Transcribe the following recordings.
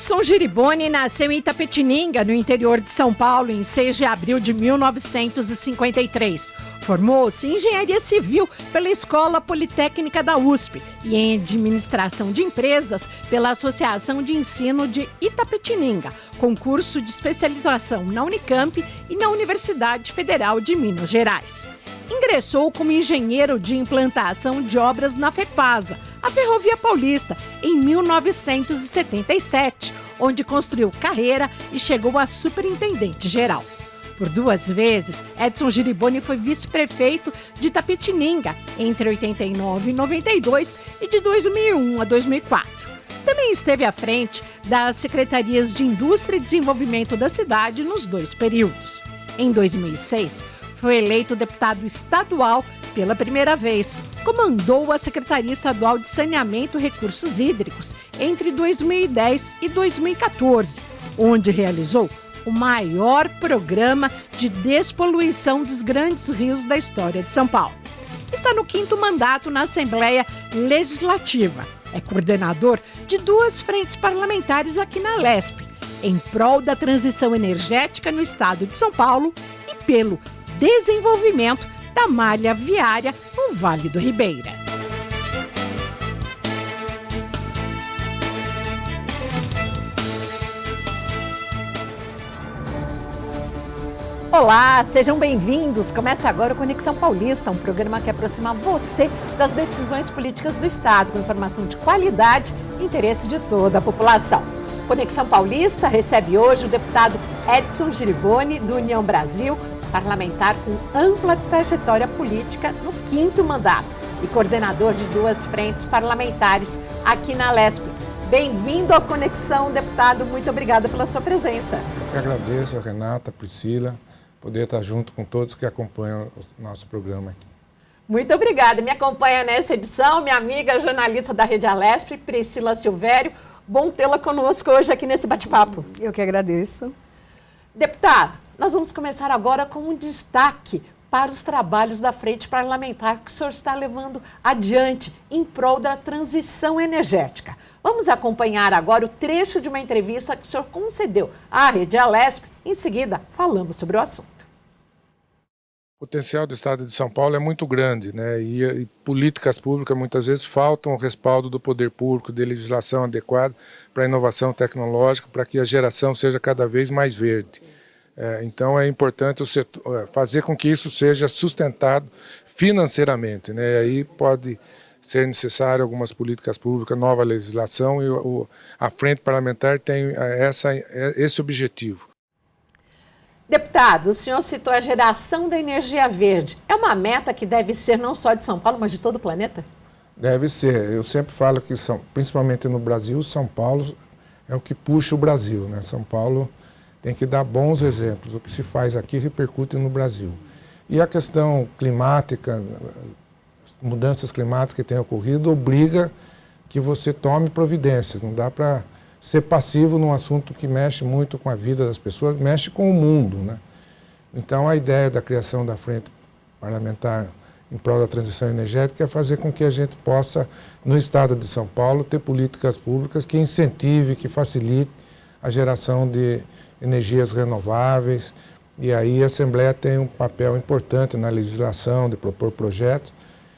Edson Giriboni nasceu em Itapetininga, no interior de São Paulo, em 6 de abril de 1953. Formou-se em Engenharia Civil pela Escola Politécnica da USP e em Administração de Empresas pela Associação de Ensino de Itapetininga, com curso de especialização na Unicamp e na Universidade Federal de Minas Gerais. Ingressou como engenheiro de implantação de obras na FEPASA, a Ferrovia Paulista, em 1977, onde construiu carreira e chegou a superintendente-geral. Por 2 vezes, Edson Giriboni foi vice-prefeito de Itapetininga entre 89 e 92 e de 2001 a 2004. Também esteve à frente das secretarias de Indústria e Desenvolvimento da cidade nos 2 períodos. Em 2006, foi eleito deputado estadual pela primeira vez. Comandou a Secretaria Estadual de Saneamento e Recursos Hídricos entre 2010 e 2014, onde realizou o maior programa de despoluição dos grandes rios da história de São Paulo. Está no 5º mandato na Assembleia Legislativa. É coordenador de 2 frentes parlamentares aqui na Lesp, em prol da transição energética no estado de São Paulo e pelo desenvolvimento da malha viária no Vale do Ribeira. Olá, sejam bem-vindos. Começa agora o Conexão Paulista, um programa que aproxima você das decisões políticas do Estado, com informação de qualidade e interesse de toda a população. Conexão Paulista recebe hoje o deputado Edson Giriboni, do União Brasil, parlamentar com ampla trajetória política no 5º mandato e coordenador de 2 frentes parlamentares aqui na Lesp. Bem-vindo à Conexão, deputado. Muito obrigada pela sua presença. Eu agradeço a Renata, a Priscila, poder estar junto com todos que acompanham o nosso programa aqui. Muito obrigada. Me acompanha nessa edição minha amiga jornalista da Rede Alesp, Priscila Silvério. Bom tê-la conosco hoje aqui nesse bate-papo. Eu que agradeço. Deputado, nós vamos começar agora com um destaque para os trabalhos da frente parlamentar que o senhor está levando adiante em prol da transição energética. Vamos acompanhar agora o trecho de uma entrevista que o senhor concedeu à Rede Alesp. Em seguida, falamos sobre o assunto. O potencial do Estado de São Paulo é muito grande, né? E políticas públicas muitas vezes faltam o respaldo do poder público, de legislação adequada para a inovação tecnológica, para que a geração seja cada vez mais verde. Então é importante fazer com que isso seja sustentado financeiramente, né? E aí pode ser necessário algumas políticas públicas, nova legislação, e a frente parlamentar tem esse objetivo. Deputado, o senhor citou a geração da energia verde. É uma meta que deve ser não só de São Paulo, mas de todo o planeta? Deve ser. Eu sempre falo que, principalmente no Brasil, São Paulo é o que puxa o Brasil, né? São Paulo tem que dar bons exemplos. O que se faz aqui repercute no Brasil. E a questão climática, as mudanças climáticas que têm ocorrido, obriga que você tome providências. Não dá para ser passivo num assunto que mexe muito com a vida das pessoas, mexe com o mundo, né? Então, a ideia da criação da Frente Parlamentar em prol da transição energética é fazer com que a gente possa, no estado de São Paulo, ter políticas públicas que incentive, que facilite a geração de energias renováveis. E aí a Assembleia tem um papel importante na legislação, de propor projetos.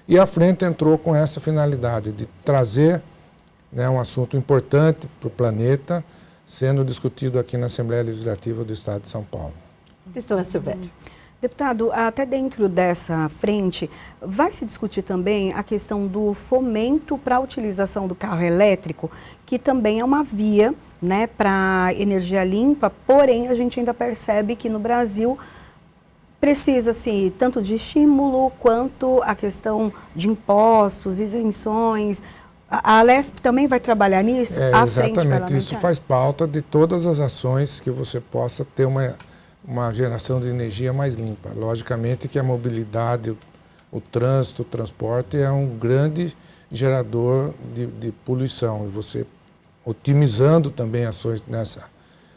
E a Frente entrou com essa finalidade de trazer, né, um assunto importante para o planeta, sendo discutido aqui na Assembleia Legislativa do Estado de São Paulo. Priscila Silvério. Deputado, até dentro dessa frente, vai se discutir também a questão do fomento para a utilização do carro elétrico, que também é uma via, né, para energia limpa, porém a gente ainda percebe que no Brasil precisa-se tanto de estímulo quanto a questão de impostos, isenções. A Alesp também vai trabalhar nisso? Exatamente, isso faz pauta de todas as ações que você possa ter uma geração de energia mais limpa. Logicamente que a mobilidade, o trânsito, o transporte é um grande gerador de poluição. E você, otimizando também ações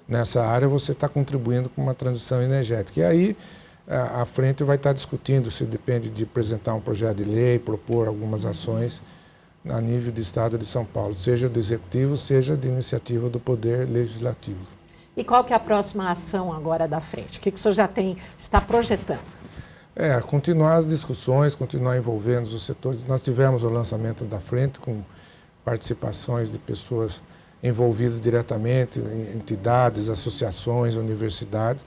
nessa área, você está contribuindo com uma transição energética. E aí a frente vai estar discutindo se depende de apresentar um projeto de lei, propor algumas ações a nível do Estado de São Paulo, seja do Executivo, seja de iniciativa do Poder Legislativo. E qual que é a próxima ação agora da frente? O que o senhor já está projetando? Continuar as discussões, continuar envolvendo os setores. Nós tivemos o lançamento da frente com participações de pessoas envolvidas diretamente, entidades, associações, universidades,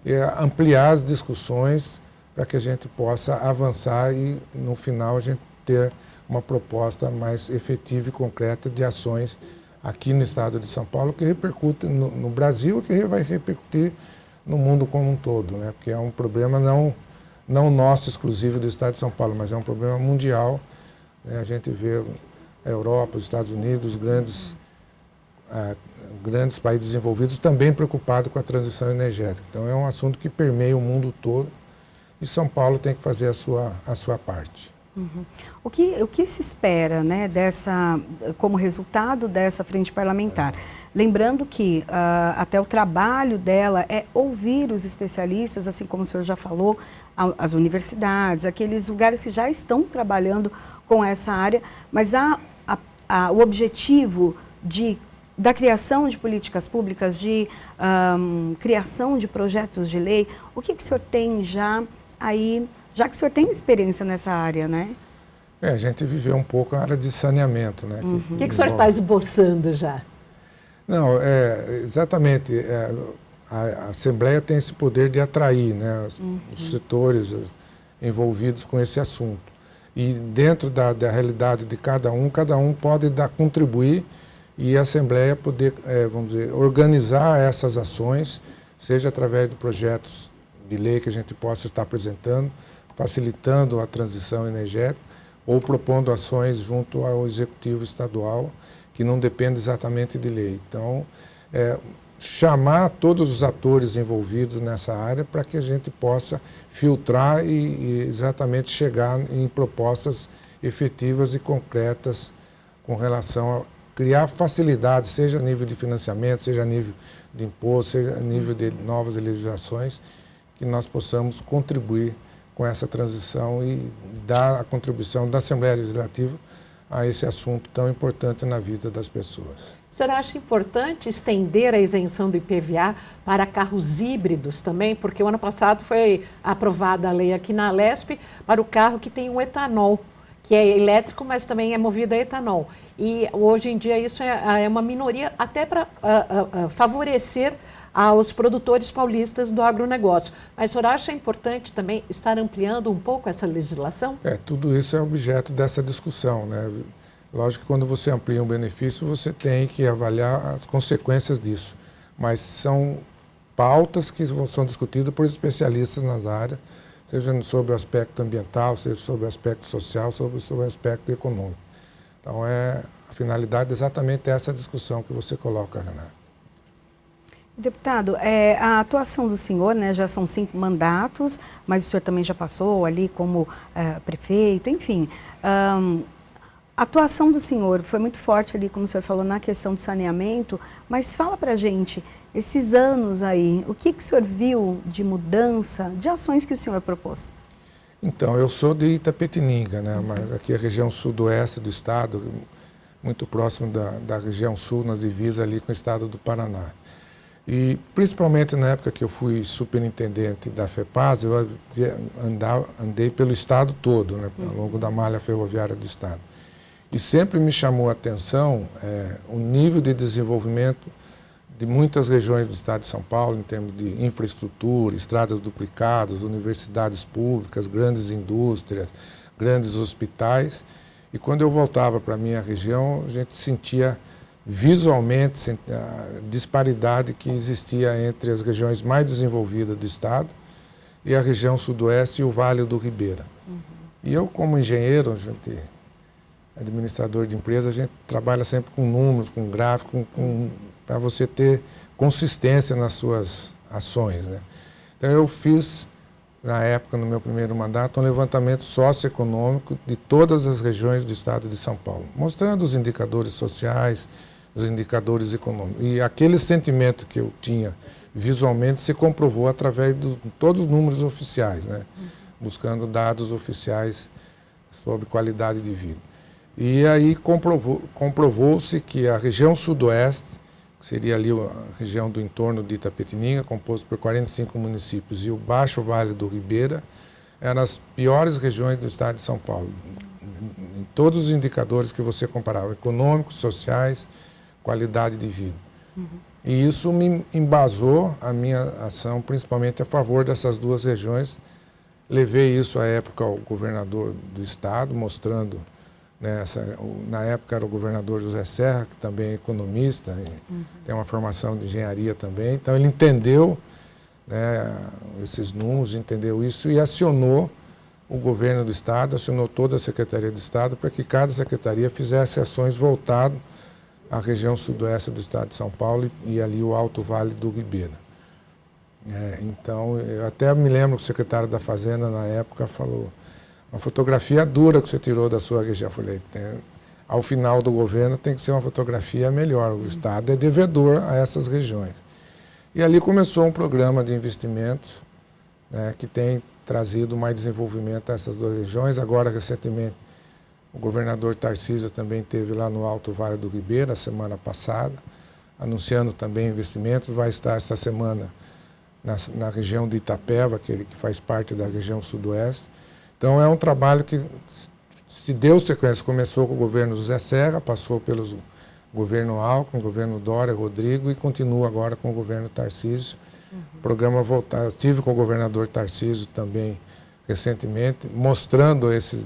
e ampliar as discussões para que a gente possa avançar e, no final, a gente ter uma proposta mais efetiva e concreta de ações aqui no Estado de São Paulo, que repercute no Brasil e que vai repercutir no mundo como um todo, né? Porque é um problema não nosso exclusivo do Estado de São Paulo, mas é um problema mundial, né? A gente vê a Europa, os Estados Unidos, os grandes países desenvolvidos também preocupados com a transição energética. Então é um assunto que permeia o mundo todo e São Paulo tem que fazer a sua parte. Uhum. O que se espera, né, como resultado dessa frente parlamentar? Lembrando que até o trabalho dela é ouvir os especialistas, assim como o senhor já falou, as universidades, aqueles lugares que já estão trabalhando com essa área, mas o objetivo da criação de políticas públicas, de criação de projetos de lei, o que o senhor tem já aí, já que o senhor tem experiência nessa área, né? A gente viveu um pouco a área de saneamento, né? Uhum. O que o senhor está esboçando já? Não, exatamente. A Assembleia tem esse poder de atrair, né, os setores envolvidos com esse assunto. E dentro da realidade de cada um pode contribuir e a Assembleia poder, vamos dizer, organizar essas ações, seja através de projetos de lei que a gente possa estar apresentando, facilitando a transição energética, ou propondo ações junto ao Executivo Estadual, que não depende exatamente de lei. Então, chamar todos os atores envolvidos nessa área para que a gente possa filtrar e exatamente chegar em propostas efetivas e concretas com relação a criar facilidades, seja a nível de financiamento, seja a nível de imposto, seja a nível de novas legislações, que nós possamos contribuir com essa transição e dar a contribuição da Assembleia Legislativa a esse assunto tão importante na vida das pessoas. O senhor acha importante estender a isenção do IPVA para carros híbridos também? Porque o ano passado foi aprovada a lei aqui na Alesp para o carro que tem um etanol, que é elétrico, mas também é movido a etanol. E hoje em dia isso é uma minoria até para favorecer aos produtores paulistas do agronegócio. Mas o senhor acha importante também estar ampliando um pouco essa legislação? Tudo isso é objeto dessa discussão, né? Lógico que quando você amplia um benefício, você tem que avaliar as consequências disso. Mas são pautas que são discutidas por especialistas nas áreas, seja sobre o aspecto ambiental, seja sobre o aspecto social, sobre o aspecto econômico. Então, a finalidade é exatamente essa discussão que você coloca, Renata. Deputado, a atuação do senhor, né, já são 5 mandatos, mas o senhor também já passou ali como prefeito, enfim. A atuação do senhor foi muito forte ali, como o senhor falou, na questão de saneamento, mas fala pra gente, esses anos aí, o que o senhor viu de mudança, de ações que o senhor propôs? Então, eu sou de Itapetininga, né, mas aqui é a região sudoeste do estado, muito próximo da região sul, nas divisas ali com o estado do Paraná. E principalmente na época que eu fui superintendente da FEPAS, eu andei pelo estado todo, né, ao longo da malha ferroviária do estado. E sempre me chamou a atenção o nível de desenvolvimento de muitas regiões do estado de São Paulo, em termos de infraestrutura, estradas duplicadas, universidades públicas, grandes indústrias, grandes hospitais. E quando eu voltava para a minha região, a gente sentia visualmente a disparidade que existia entre as regiões mais desenvolvidas do estado e a região sudoeste e o Vale do Ribeira. E eu, como engenheiro, administrador de empresa, a gente trabalha sempre com números, com gráficos, para você ter consistência nas suas ações, né? Então eu fiz, na época, no meu primeiro mandato, um levantamento socioeconômico de todas as regiões do estado de São Paulo, mostrando os indicadores sociais, os indicadores econômicos. E aquele sentimento que eu tinha visualmente se comprovou através de todos os números oficiais, né? Buscando dados oficiais sobre qualidade de vida. E aí comprovou-se que a região sudoeste, que seria ali a região do entorno de Itapetininga, composto por 45 municípios, e o Baixo Vale do Ribeira, eram as piores regiões do estado de São Paulo. Em todos os indicadores que você comparava, econômicos, sociais, qualidade de vida. E isso me embasou a minha ação, principalmente a favor dessas duas regiões. Levei isso à época ao governador do estado, mostrando, né, na época era o governador José Serra, que também é economista, tem uma formação de engenharia também. Então ele entendeu, né, esses números, entendeu isso e acionou o governo do estado, acionou toda a Secretaria de Estado para que cada secretaria fizesse ações voltadas à região sudoeste do estado de São Paulo e ali o Alto Vale do Ribeira. Então, eu até me lembro que o secretário da Fazenda, na época, falou: uma fotografia dura que você tirou da sua região. Eu falei, ao final do governo tem que ser uma fotografia melhor, o estado é devedor a essas regiões. E ali começou um programa de investimentos, né, que tem trazido mais desenvolvimento a essas duas regiões. Agora, recentemente, o governador Tarcísio também esteve lá no Alto Vale do Ribeira, a semana passada, anunciando também investimentos. Vai estar esta semana na região de Itapeva, que faz parte da região sudoeste. Então, é um trabalho que, se deu sequência, começou com o governo José Serra, passou pelo governo Alckmin, governo Dória, Rodrigo, e continua agora com o governo Tarcísio. Programa voltado. Estive com o governador Tarcísio também recentemente,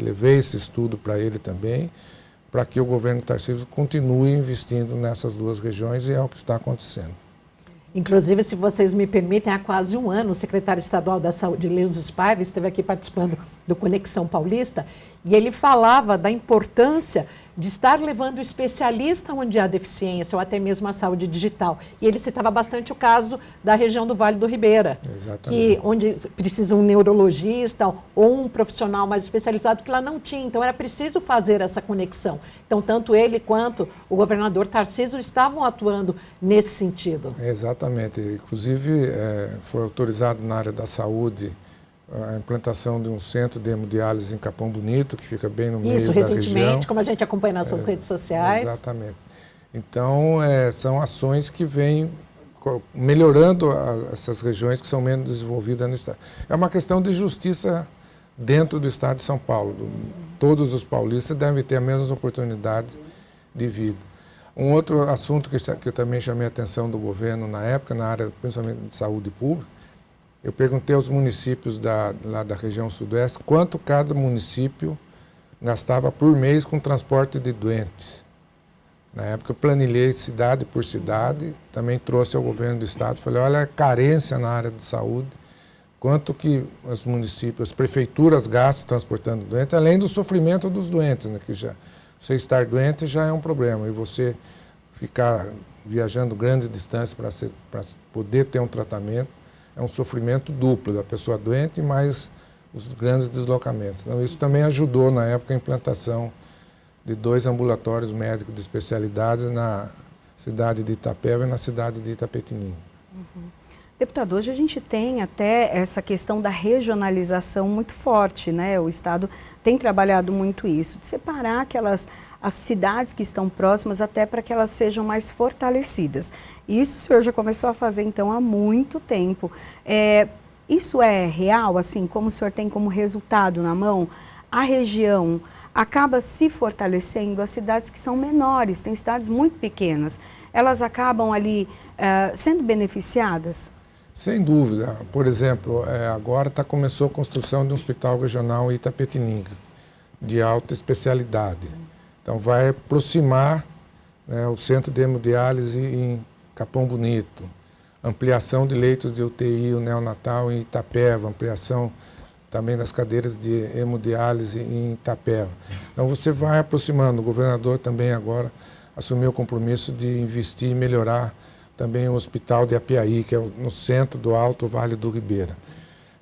levei esse estudo para ele também, para que o governo Tarcísio continue investindo nessas duas regiões, e é o que está acontecendo. Inclusive, se vocês me permitem, há quase um ano, o secretário estadual da Saúde, Leusis Paiva, esteve aqui participando do Conexão Paulista, e ele falava da importância de estar levando o especialista onde há deficiência, ou até mesmo a saúde digital. E ele citava bastante o caso da região do Vale do Ribeira, onde precisa um neurologista ou um profissional mais especializado que lá não tinha. Então, era preciso fazer essa conexão. Então, tanto ele quanto o governador Tarcísio estavam atuando nesse sentido. Exatamente. Inclusive, foi autorizado na área da saúde a implantação de um centro de hemodiálise em Capão Bonito, que fica bem no meio da região. Isso, recentemente, como a gente acompanha nas suas redes sociais. Exatamente. Então, são ações que vêm melhorando essas regiões que são menos desenvolvidas no estado. É uma questão de justiça dentro do estado de São Paulo. Todos os paulistas devem ter as mesmas oportunidades de vida. Um outro assunto que eu também chamei a atenção do governo na época, na área principalmente de saúde pública, eu perguntei aos municípios lá da região sudoeste quanto cada município gastava por mês com transporte de doentes. Na época eu planilhei cidade por cidade, também trouxe ao governo do estado, falei, olha a carência na área de saúde, quanto que os municípios, as prefeituras gastam transportando doentes, além do sofrimento dos doentes, né, que você estar doente já é um problema, e você ficar viajando grandes distâncias para poder ter um tratamento, é um sofrimento duplo da pessoa doente, mais os grandes deslocamentos. Então, isso também ajudou, na época, a implantação de 2 ambulatórios médicos de especialidades na cidade de Itapeva e na cidade de Itapetininga. Deputado, hoje a gente tem até essa questão da regionalização muito forte, né? O Estado tem trabalhado muito isso, de separar as cidades que estão próximas até para que elas sejam mais fortalecidas. E isso o senhor já começou a fazer, então, há muito tempo. Isso é real, assim, como o senhor tem como resultado na mão? A região acaba se fortalecendo, as cidades que são menores, tem cidades muito pequenas, elas acabam ali sendo beneficiadas? Sem dúvida. Por exemplo, agora começou a construção de um hospital regional em Itapetininga, de alta especialidade. Então, vai aproximar, né, o centro de hemodiálise em Capão Bonito, ampliação de leitos de UTI, o neonatal em Itapeva, ampliação também das cadeiras de hemodiálise em Itapeva. Então, você vai aproximando. O governador também agora assumiu o compromisso de investir e melhorar também o hospital de Apiaí, que é no centro do Alto Vale do Ribeira.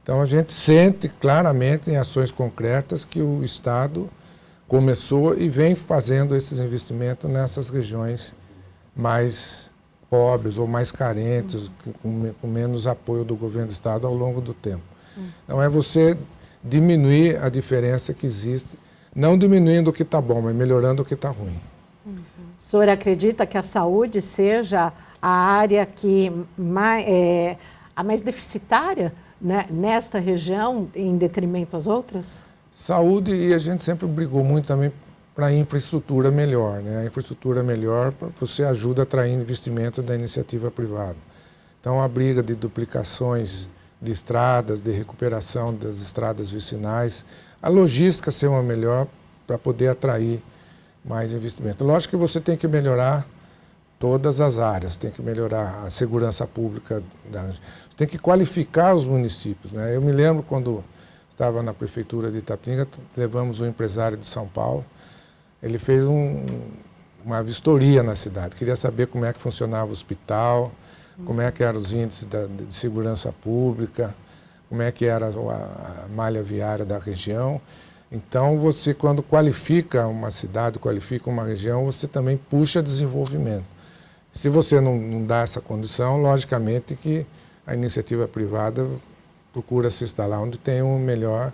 Então, a gente sente claramente em ações concretas que o Estado começou e vem fazendo esses investimentos nessas regiões mais pobres ou mais carentes, com menos apoio do governo do Estado ao longo do tempo. Então, é você diminuir a diferença que existe não diminuindo o que está bom, mas melhorando o que está ruim. O senhor acredita que a saúde seja a área que a mais deficitária, né, nesta região, em detrimento às outras? Saúde, e a gente sempre brigou muito também para a infraestrutura melhor, né? A infraestrutura melhor, você ajuda a atrair investimento da iniciativa privada. Então, a briga de duplicações de estradas, de recuperação das estradas vicinais, a logística ser uma melhor para poder atrair mais investimento. Lógico que você tem que melhorar todas as áreas, tem que melhorar a segurança pública, você tem que qualificar os municípios, né? Eu me lembro quando estava na prefeitura de Itapetininga, levamos um empresário de São Paulo, ele fez uma vistoria na cidade, queria saber como é que funcionava o hospital, como é que eram os índices de segurança pública, como é que era a malha viária da região. Então, você, quando qualifica uma cidade, qualifica uma região, você também puxa desenvolvimento. Se você não dá essa condição, logicamente que a iniciativa privada procura se instalar onde tem uma melhor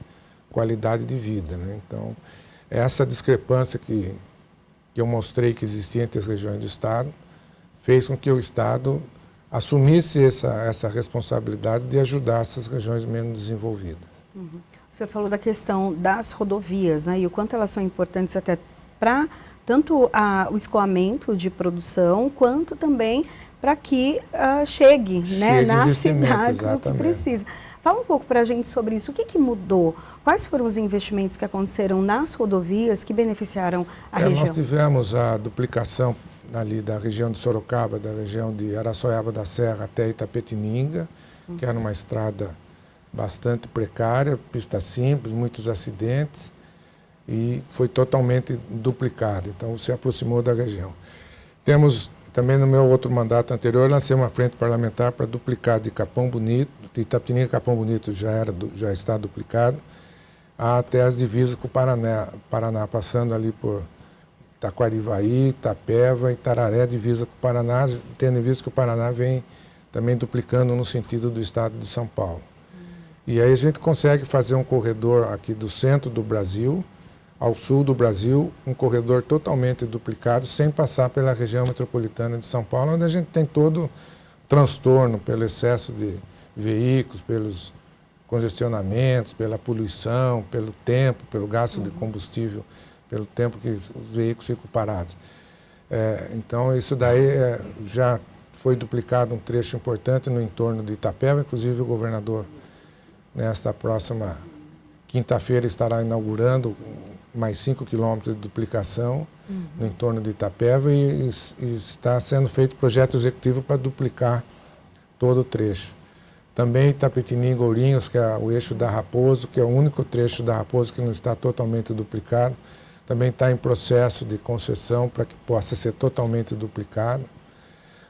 qualidade de vida, né? Então, essa discrepância que eu mostrei que existia entre as regiões do Estado fez com que o Estado assumisse essa responsabilidade de ajudar essas regiões menos desenvolvidas. Uhum. Você falou da questão das rodovias, né, e o quanto elas são importantes até para tanto o escoamento de produção, quanto também para que chegue, né, nas cidades o que precisa. Fala um pouco para a gente sobre isso. O que mudou? Quais foram os investimentos que aconteceram nas rodovias que beneficiaram a região? Nós tivemos a duplicação ali da região de Sorocaba, da região de Araçoiaba da Serra até Itapetininga, que era uma estrada bastante precária, pista simples, muitos acidentes, e foi totalmente duplicada. Então, se aproximou da região. Temos também no meu outro mandato anterior, lancei uma frente parlamentar para duplicar de Capão Bonito, de Itapetininga a Capão Bonito já está duplicado, até as divisas com o Paraná, passando ali por Taquarivaí, Itapeva e Tararé, divisa com o Paraná, tendo em vista que o Paraná vem também duplicando no sentido do estado de São Paulo. E aí a gente consegue fazer um corredor aqui do centro do Brasil ao sul do Brasil, um corredor totalmente duplicado, sem passar pela região metropolitana de São Paulo, onde a gente tem todo transtorno pelo excesso de veículos, pelos congestionamentos, pela poluição, pelo tempo, pelo gasto de combustível, pelo tempo que os veículos ficam parados. Então, isso daí já foi duplicado um trecho importante no entorno de Itapeva, inclusive o governador, nesta próxima quinta-feira, estará inaugurando mais 5 quilômetros de duplicação no entorno de Itapeva e está sendo feito projeto executivo para duplicar todo o trecho. Também Itapetininga Ourinhos, que é o eixo da Raposo, que é o único trecho da Raposo que não está totalmente duplicado, também está em processo de concessão para que possa ser totalmente duplicado.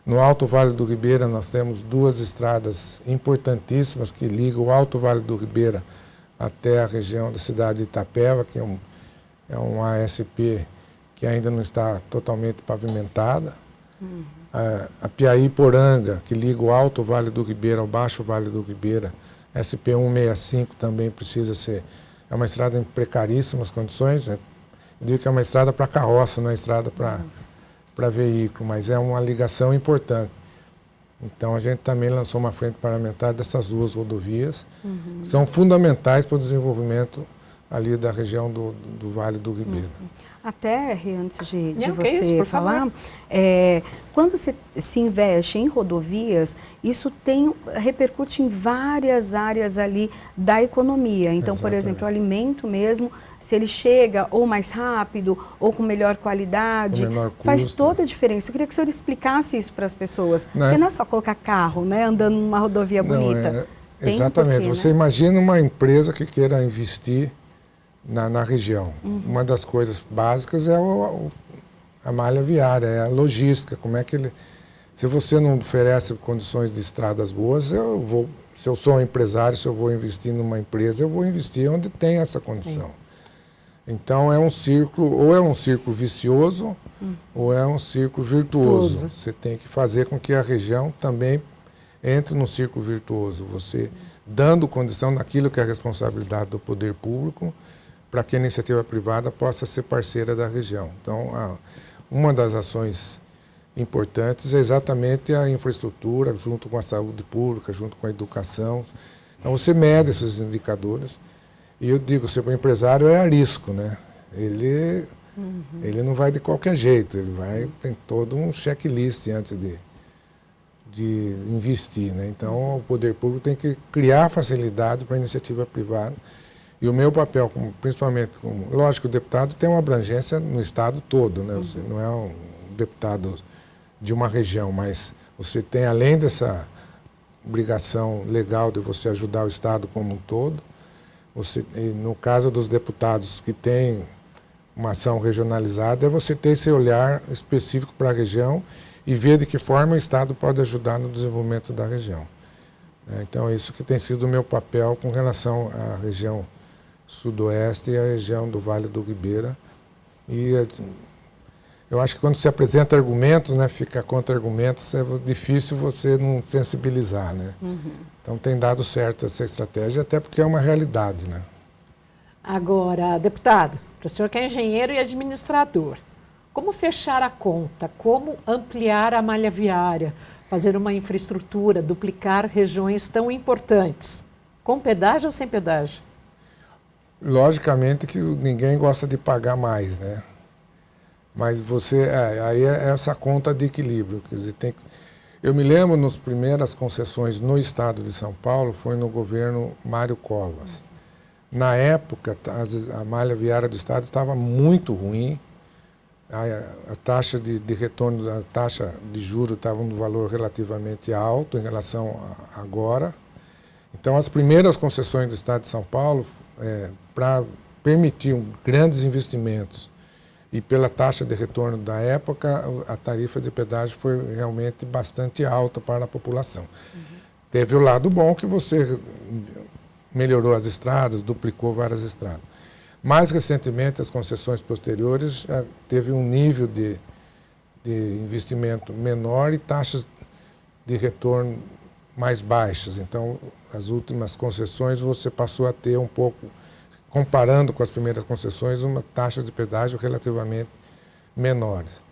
No Alto Vale do Ribeira, nós temos 2 estradas importantíssimas que ligam o Alto Vale do Ribeira até a região da cidade de Itapeva, que é um ASP que ainda não está totalmente pavimentada. A Piaí-Poranga, que liga o Alto Vale do Ribeira ao Baixo Vale do Ribeira, SP-165 também precisa ser. É uma estrada em precaríssimas condições, né? Eu digo que é uma estrada para carroça, não é estrada para veículo, mas é uma ligação importante. Então, a gente também lançou uma frente parlamentar dessas 2 rodovias, que são fundamentais para o desenvolvimento ali da região do Vale do Ribeira. Até, antes de você falar, quando se investe em rodovias, isso repercute em várias áreas ali da economia. Então, por exemplo, o alimento mesmo, se ele chega ou mais rápido ou com melhor qualidade, faz toda a diferença. Eu queria que o senhor explicasse isso para as pessoas. Porque não é só colocar carro, né, andando numa rodovia bonita. Exatamente. Você imagina uma empresa que queira investir na região. Uma das coisas básicas é a malha viária, é a logística. Como é que se você não oferece condições de estradas boas, se eu sou um empresário, se eu vou investir numa empresa, eu vou investir onde tem essa condição. Sim. Então, é um círculo, ou é um círculo vicioso, ou é um círculo virtuoso. Você tem que fazer com que a região também entre no círculo virtuoso. Você dando condição naquilo que é a responsabilidade do poder público, para que a iniciativa privada possa ser parceira da região. Então, uma das ações importantes é exatamente a infraestrutura, junto com a saúde pública, junto com a educação. Então, você mede esses indicadores. E eu digo, o empresário é a risco, né? Ele não vai de qualquer jeito, tem todo um checklist antes de investir, né? Então, o poder público tem que criar facilidade para a iniciativa privada. E o meu papel, principalmente, lógico, o deputado tem uma abrangência no estado todo, né? Você não é um deputado de uma região, mas você tem, além dessa obrigação legal de você ajudar o estado como um todo, no caso dos deputados que têm uma ação regionalizada, é você ter esse olhar específico para a região e ver de que forma o estado pode ajudar no desenvolvimento da região. Então, isso que tem sido o meu papel com relação à região sudoeste e à região do Vale do Ribeira. E eu acho que quando se apresenta argumentos, né, fica contra argumentos, é difícil você não sensibilizar, né? Então tem dado certo essa estratégia, até porque é uma realidade, né? Agora, deputado, para o senhor que é engenheiro e administrador, como fechar a conta? Como ampliar a malha viária? Fazer uma infraestrutura, duplicar regiões tão importantes? Com pedágio ou sem pedágio? Logicamente que ninguém gosta de pagar mais, né? Mas aí é essa conta de equilíbrio. Quer dizer, eu me lembro, nas primeiras concessões no estado de São Paulo, foi no governo Mário Covas. Na época, a malha viária do estado estava muito ruim, a taxa de retorno, a taxa de juros estava num valor relativamente alto em relação a agora. Então, as primeiras concessões do estado de São Paulo, para permitir grandes investimentos e pela taxa de retorno da época, a tarifa de pedágio foi realmente bastante alta para a população. Teve o lado bom que você melhorou as estradas, duplicou várias estradas. Mais recentemente, as concessões posteriores já teve um nível de investimento menor e taxas de retorno mais baixas. Então, as últimas concessões você passou a ter um pouco, comparando com as primeiras concessões, uma taxa de pedágio relativamente menores.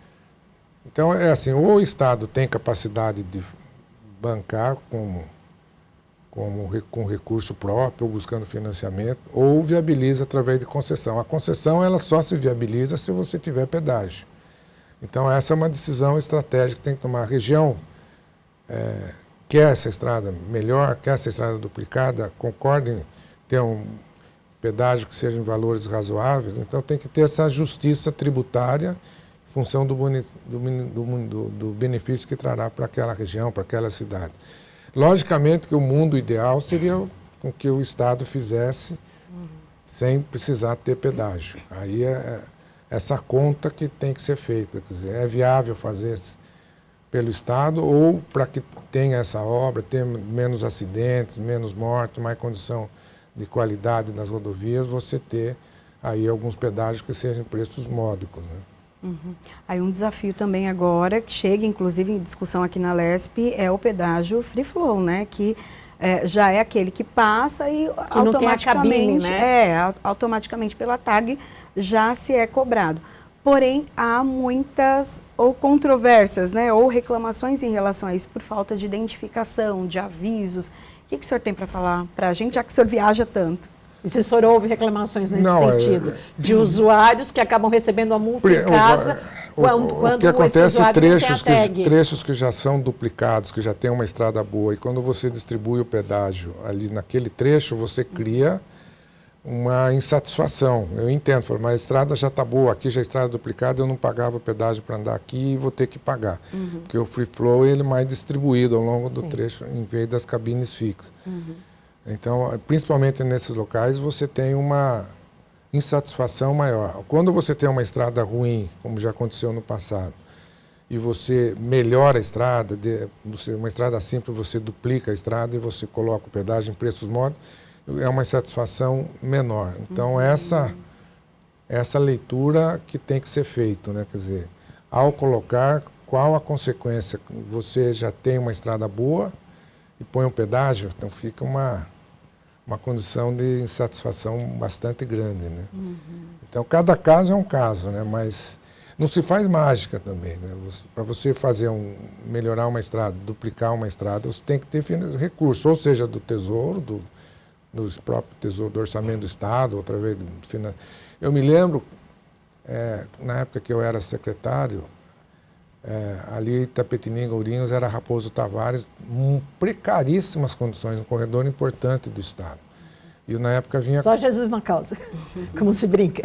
Então, é assim, ou o Estado tem capacidade de bancar com recurso próprio, ou buscando financiamento, ou viabiliza através de concessão. A concessão ela só se viabiliza se você tiver pedágio. Então, essa é uma decisão estratégica que tem que tomar. A região quer essa estrada melhor, quer essa estrada duplicada, concorda em ter um pedágio que seja em valores razoáveis, então tem que ter essa justiça tributária em função do benefício que trará para aquela região, para aquela cidade. Logicamente que o mundo ideal seria com que o Estado fizesse sem precisar ter pedágio. Aí é essa conta que tem que ser feita. Quer dizer, é viável fazer pelo Estado ou para que tenha essa obra, tenha menos acidentes, menos mortes, mais condição de qualidade nas rodovias, você ter aí alguns pedágios que sejam preços módicos, né? Aí um desafio também agora, que chega inclusive em discussão aqui na LESP, é o pedágio free flow, né? Que já é aquele que passa e que automaticamente, não tem a cabine, né? Automaticamente pela tag já se é cobrado. Porém, há muitas ou controvérsias, né? Ou reclamações em relação a isso por falta de identificação, de avisos. O que o senhor tem para falar para a gente, já que o senhor viaja tanto? E se o senhor houve reclamações nesse sentido? De usuários que acabam recebendo a multa em casa quando o que acontece é trechos que já são duplicados, que já tem uma estrada boa, e quando você distribui o pedágio ali naquele trecho, você cria uma insatisfação. Eu entendo, mas a estrada já está boa, aqui já é estrada duplicada, eu não pagava o pedágio para andar aqui e vou ter que pagar. Porque o free flow ele é mais distribuído ao longo do trecho, em vez das cabines fixas. Então, principalmente nesses locais, você tem uma insatisfação maior. Quando você tem uma estrada ruim, como já aconteceu no passado, e você melhora a estrada, uma estrada simples, você duplica a estrada e você coloca o pedágio em preços módicos, é uma insatisfação menor. Então, essa leitura que tem que ser feita, né? Quer dizer, ao colocar, qual a consequência? Você já tem uma estrada boa e põe um pedágio, então fica uma uma condição de insatisfação bastante grande, né? Então, cada caso é um caso, né? Mas não se faz mágica também, né? Para você melhorar uma estrada, duplicar uma estrada, você tem que ter recursos, ou seja, do Tesouro, do próprio Tesouro, do Orçamento do Estado, através do financiamento. Eu me lembro, na época que eu era secretário, ali Itapetininga, Ourinhos, era Raposo Tavares, precaríssimas condições, um corredor importante do Estado. E na época vinha... Só Jesus na causa, como se brinca.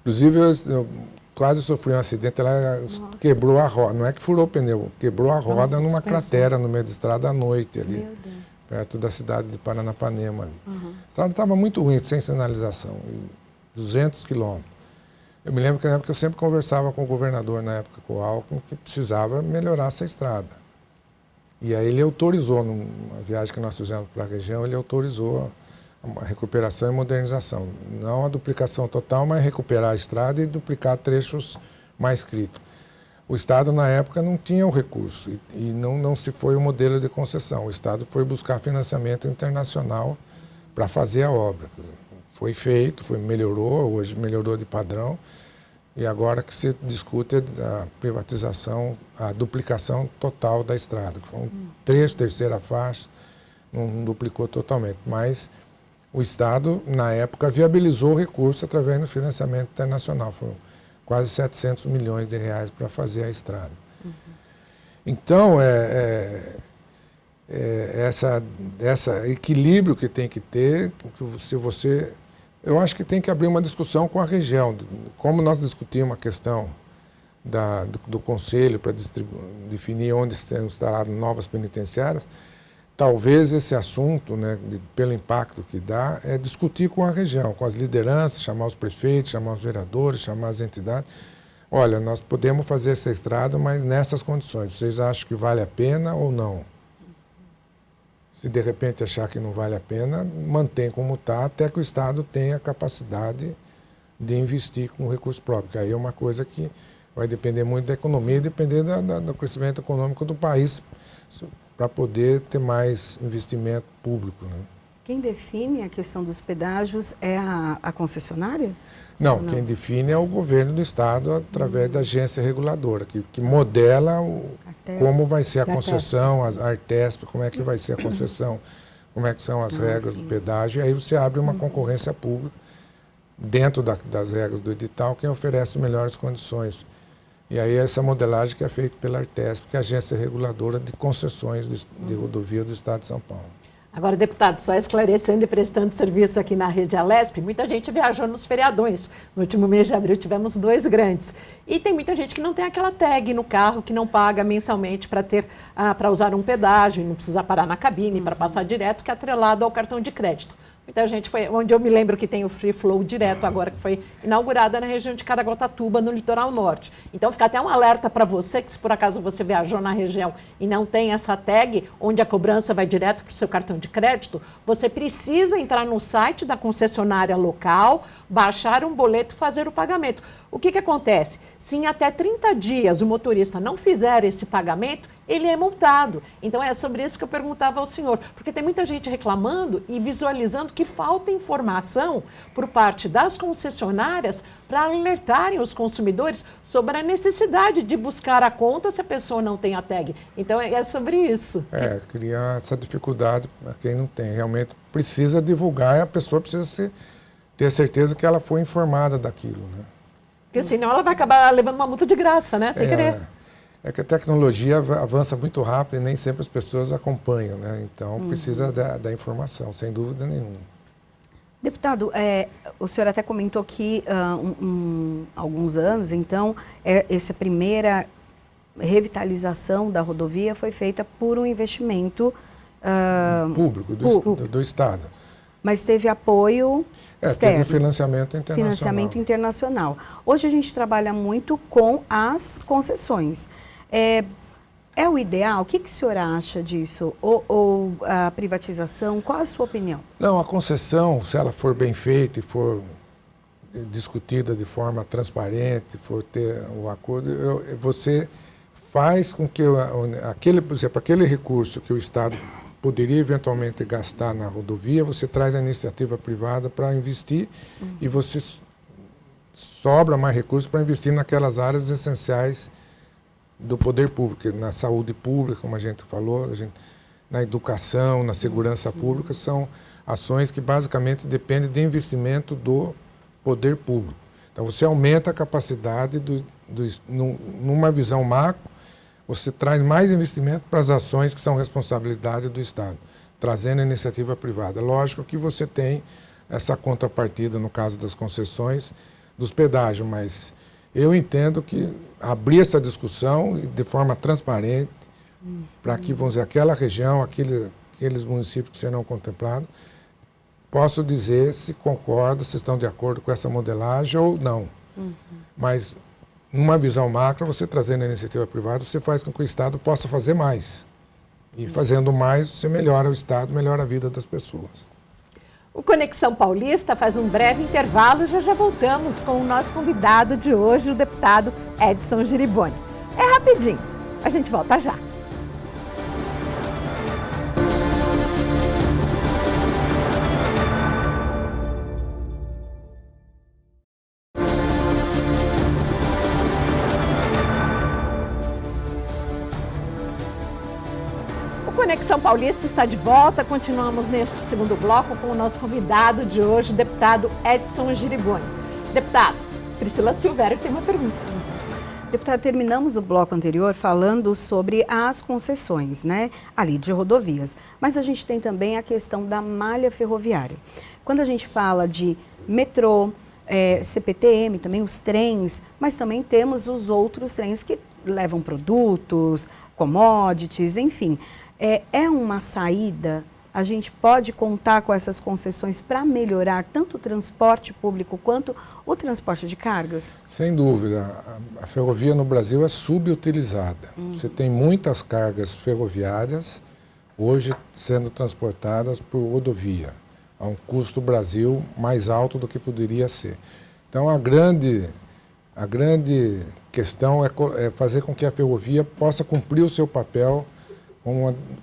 Inclusive, eu quase sofri um acidente, ela quebrou a roda, não é que furou o pneu, quebrou a roda numa cratera no meio da estrada à noite ali, perto da cidade de Paranapanema. Ali. A estrada estava muito ruim, sem sinalização, 200 quilômetros. Eu me lembro que na época eu sempre conversava com o governador, na época com o Alckmin, que precisava melhorar essa estrada. E aí ele autorizou, numa viagem que nós fizemos para a região, ele autorizou a recuperação e modernização. Não a duplicação total, mas recuperar a estrada e duplicar trechos mais críticos. O Estado, na época, não tinha o recurso e não se foi o modelo de concessão. O Estado foi buscar financiamento internacional para fazer a obra. Foi feito, melhorou, hoje melhorou de padrão. E agora que se discute a privatização, a duplicação total da estrada, que foram terceira faixa, não duplicou totalmente. Mas o Estado, na época, viabilizou o recurso através do financiamento internacional. Foram quase 700 milhões de reais para fazer a estrada. Então, esse equilíbrio que tem que ter, eu acho que tem que abrir uma discussão com a região. Como nós discutimos a questão do Conselho para definir onde serão instaladas novas penitenciárias, talvez esse assunto, né, pelo impacto que dá, é discutir com a região, com as lideranças, chamar os prefeitos, chamar os vereadores, chamar as entidades. Olha, nós podemos fazer essa estrada, mas nessas condições. Vocês acham que vale a pena ou não? Se de repente achar que não vale a pena, mantém como está, até que o Estado tenha capacidade de investir com recurso próprio. Que aí é uma coisa que vai depender muito da economia e depender do crescimento econômico do país, para poder ter mais investimento público. Né? Quem define a questão dos pedágios é a concessionária? Não, quem define é o governo do Estado através da agência reguladora, que modela como vai ser a concessão, a Artesp, como é que vai ser a concessão, como é que são as regras do pedágio, e aí você abre uma concorrência pública dentro das regras do edital, quem oferece melhores condições. E aí essa modelagem que é feita pela Artesp, que é a agência reguladora de concessões de rodovia do Estado de São Paulo. Agora, deputado, só esclarecendo e prestando serviço aqui na Rede Alesp, muita gente viajou nos feriadões. No último mês de abril tivemos 2 grandes. E tem muita gente que não tem aquela tag no carro, que não paga mensalmente para usar um pedágio e não precisa parar na cabine para passar direto, que é atrelado ao cartão de crédito. Muita gente foi, onde eu me lembro que tem o Free Flow direto agora, que foi inaugurada na região de Caraguatatuba, no litoral norte. Então fica até um alerta para você, que se por acaso você viajou na região e não tem essa tag, onde a cobrança vai direto para o seu cartão de crédito, você precisa entrar no site da concessionária local, baixar um boleto e fazer o pagamento. O que acontece? Se em até 30 dias o motorista não fizer esse pagamento, ele é multado. Então é sobre isso que eu perguntava ao senhor, porque tem muita gente reclamando e visualizando que falta informação por parte das concessionárias para alertarem os consumidores sobre a necessidade de buscar a conta se a pessoa não tem a tag. Então é sobre isso. Criar essa dificuldade para quem não tem. Realmente precisa divulgar e a pessoa precisa ter certeza que ela foi informada daquilo, né? Porque senão ela vai acabar levando uma multa de graça, né? Sem querer. É que a tecnologia avança muito rápido e nem sempre as pessoas acompanham, né? Então precisa da informação, sem dúvida nenhuma. Deputado, o senhor até comentou que alguns anos, então, essa primeira revitalização da rodovia foi feita por um investimento público do Estado. Mas teve apoio externo. Teve financiamento internacional. Financiamento internacional. Hoje a gente trabalha muito com as concessões. É o ideal? O que o senhor acha disso? Ou a privatização? Qual a sua opinião? Não, a concessão, se ela for bem feita e for discutida de forma transparente, for ter o acordo, você faz com que por exemplo, aquele recurso que o Estado poderia eventualmente gastar na rodovia, você traz a iniciativa privada para investir e você sobra mais recursos para investir naquelas áreas essenciais do poder público, na saúde pública, como a gente falou, na educação, na segurança pública, são ações que basicamente dependem de investimento do poder público. Então você aumenta a capacidade numa visão macro, você traz mais investimento para as ações que são responsabilidade do Estado, trazendo a iniciativa privada. Lógico que você tem essa contrapartida, no caso das concessões, dos pedágios, mas eu entendo que abrir essa discussão de forma transparente, para que, vamos dizer, aquela região, aqueles municípios que serão contemplados, posso dizer se concordo, se estão de acordo com essa modelagem ou não. Mas, numa visão macro, você trazendo a iniciativa privada, você faz com que o Estado possa fazer mais. E fazendo mais, você melhora o Estado, melhora a vida das pessoas. O Conexão Paulista faz um breve intervalo e já voltamos com o nosso convidado de hoje, o deputado Edson Giriboni. É rapidinho, a gente volta já. Conexão Paulista está de volta. Continuamos neste segundo bloco com o nosso convidado de hoje, o deputado Edson Giriboni. Deputado, Priscila Silvério tem uma pergunta. Deputado, terminamos o bloco anterior falando sobre as concessões, né, ali de rodovias. Mas a gente tem também a questão da malha ferroviária. Quando a gente fala de metrô, CPTM, também os trens, mas também temos os outros trens que levam produtos, commodities, enfim. É uma saída? A gente pode contar com essas concessões para melhorar tanto o transporte público quanto o transporte de cargas? Sem dúvida. A ferrovia no Brasil é subutilizada. Você tem muitas cargas ferroviárias hoje sendo transportadas por rodovia, a um custo Brasil mais alto do que poderia ser. Então, a grande questão é fazer com que a ferrovia possa cumprir o seu papel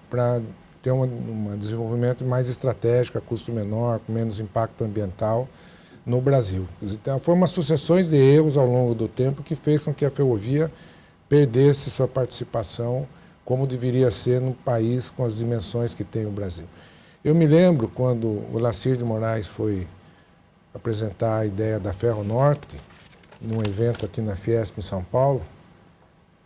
para ter um desenvolvimento mais estratégico, a custo menor, com menos impacto ambiental no Brasil. Então, foi uma sucessão de erros ao longo do tempo que fez com que a ferrovia perdesse sua participação como deveria ser num país com as dimensões que tem o Brasil. Eu me lembro quando o Lacir de Moraes foi apresentar a ideia da Ferronorte, num evento aqui na Fiesp em São Paulo.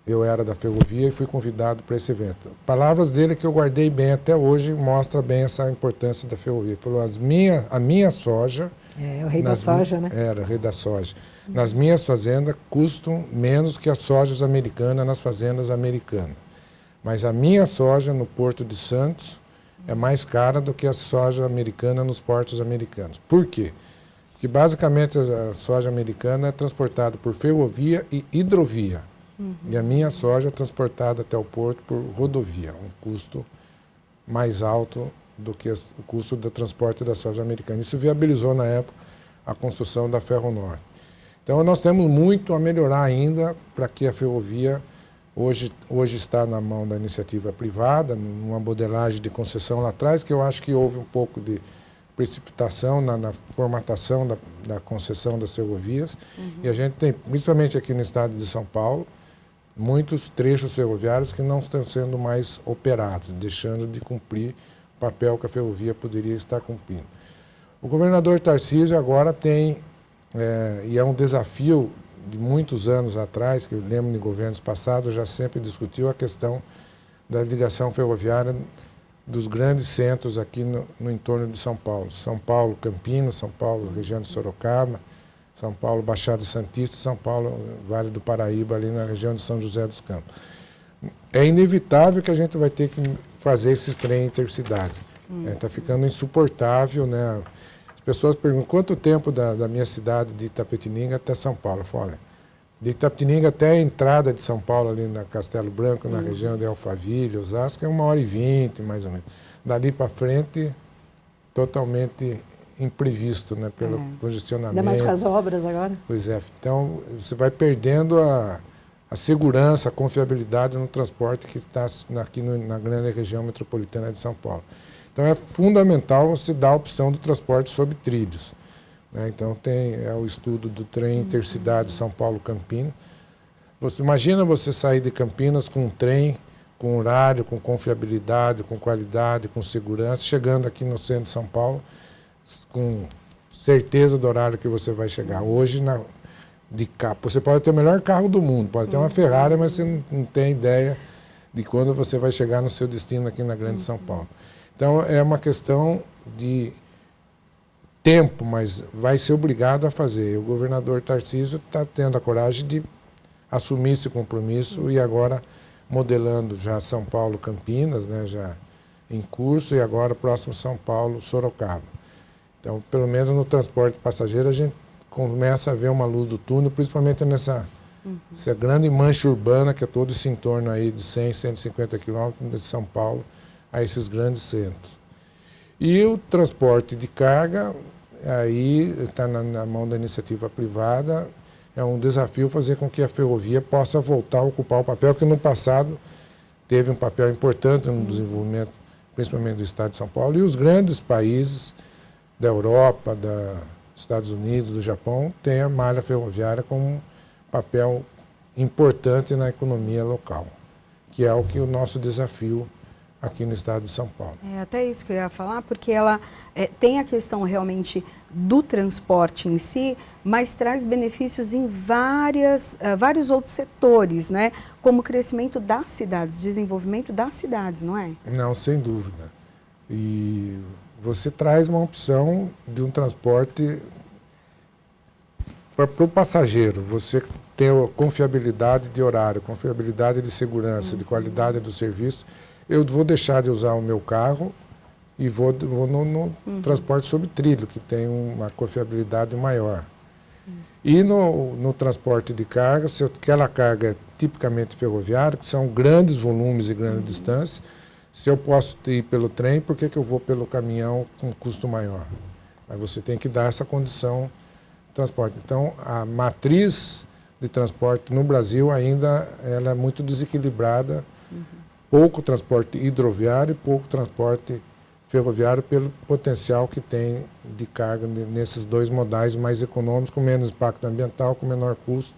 Eu era da ferrovia e fui convidado para esse evento. Palavras dele que eu guardei bem até hoje, mostra bem essa importância da ferrovia. Ele falou, a minha soja... o rei da soja, né? Era, o rei da soja. Nas minhas fazendas custam menos que as sojas americanas nas fazendas americanas. Mas a minha soja no Porto de Santos é mais cara do que a soja americana nos portos americanos. Por quê? Porque basicamente a soja americana é transportada por ferrovia e hidrovia. E a minha soja é transportada até o porto por rodovia, um custo mais alto do que o custo do transporte da soja americana. Isso viabilizou, na época, a construção da Ferronorte. Então, nós temos muito a melhorar ainda para que a ferrovia hoje está na mão da iniciativa privada, numa modelagem de concessão lá atrás, que eu acho que houve um pouco de precipitação na formatação da concessão das ferrovias. E a gente tem, principalmente aqui no estado de São Paulo, muitos trechos ferroviários que não estão sendo mais operados, deixando de cumprir o papel que a ferrovia poderia estar cumprindo. O governador Tarcísio agora tem, e é um desafio de muitos anos atrás, que eu lembro de governos passados, já sempre discutiu a questão da ligação ferroviária dos grandes centros aqui no entorno de São Paulo. São Paulo, Campinas, São Paulo, região de Sorocaba, São Paulo, Baixada Santista, São Paulo, Vale do Paraíba, ali na região de São José dos Campos. É inevitável que a gente vai ter que fazer esses trens intercidade. Está ficando insuportável, né? As pessoas perguntam quanto tempo da minha cidade de Itapetininga até São Paulo. Eu falo, olha, de Itapetininga até a entrada de São Paulo, ali na Castelo Branco, na região de Alphaville, Osasco, é 1h20, mais ou menos. Dali para frente, totalmente imprevisto, né, pelo congestionamento. Ainda mais com as obras agora. Pois é. Então, você vai perdendo a segurança, a confiabilidade no transporte que está aqui na grande região metropolitana de São Paulo. Então é fundamental você dar a opção do transporte sobre trilhos, né? Então tem o estudo do trem intercidade São Paulo-Campinas. Imagina você sair de Campinas com um trem, com horário, com confiabilidade, com qualidade, com segurança, chegando aqui no centro de São Paulo, com certeza do horário que você vai chegar. Hoje, de carro, você pode ter o melhor carro do mundo, pode ter uma Ferrari, mas você não tem ideia de quando você vai chegar no seu destino aqui na Grande São Paulo. Então, é uma questão de tempo, mas vai ser obrigado a fazer. E o governador Tarcísio está tendo a coragem de assumir esse compromisso e agora modelando já São Paulo-Campinas, né, já em curso, e agora próximo São Paulo-Sorocaba. Então, pelo menos no transporte passageiro, a gente começa a ver uma luz do túnel, principalmente nessa grande mancha urbana, que é todo esse entorno aí de 100, 150 quilômetros de São Paulo a esses grandes centros. E o transporte de carga, aí está na mão da iniciativa privada. É um desafio fazer com que a ferrovia possa voltar a ocupar o papel que no passado teve um papel importante no desenvolvimento, principalmente do Estado de São Paulo. E os grandes países da Europa, dos Estados Unidos, do Japão, têm a malha ferroviária como um papel importante na economia local, que é o nosso desafio aqui no Estado de São Paulo. É até isso que eu ia falar, porque ela tem a questão realmente do transporte em si, mas traz benefícios em vários outros setores, né? Como o crescimento das cidades, desenvolvimento das cidades, não é? Não, sem dúvida. E você traz uma opção de um transporte para o passageiro. Você tem a confiabilidade de horário, confiabilidade de segurança, de qualidade do serviço. Eu vou deixar de usar o meu carro e vou no transporte sobre trilho, que tem uma confiabilidade maior. Sim. E no transporte de carga, se aquela carga é tipicamente ferroviária, que são grandes volumes e grandes distâncias, se eu posso ir pelo trem, por que eu vou pelo caminhão com custo maior? Mas você tem que dar essa condição de transporte. Então, a matriz de transporte no Brasil ainda ela é muito desequilibrada. Pouco transporte hidroviário e pouco transporte ferroviário pelo potencial que tem de carga nesses dois modais mais econômicos, com menos impacto ambiental, com menor custo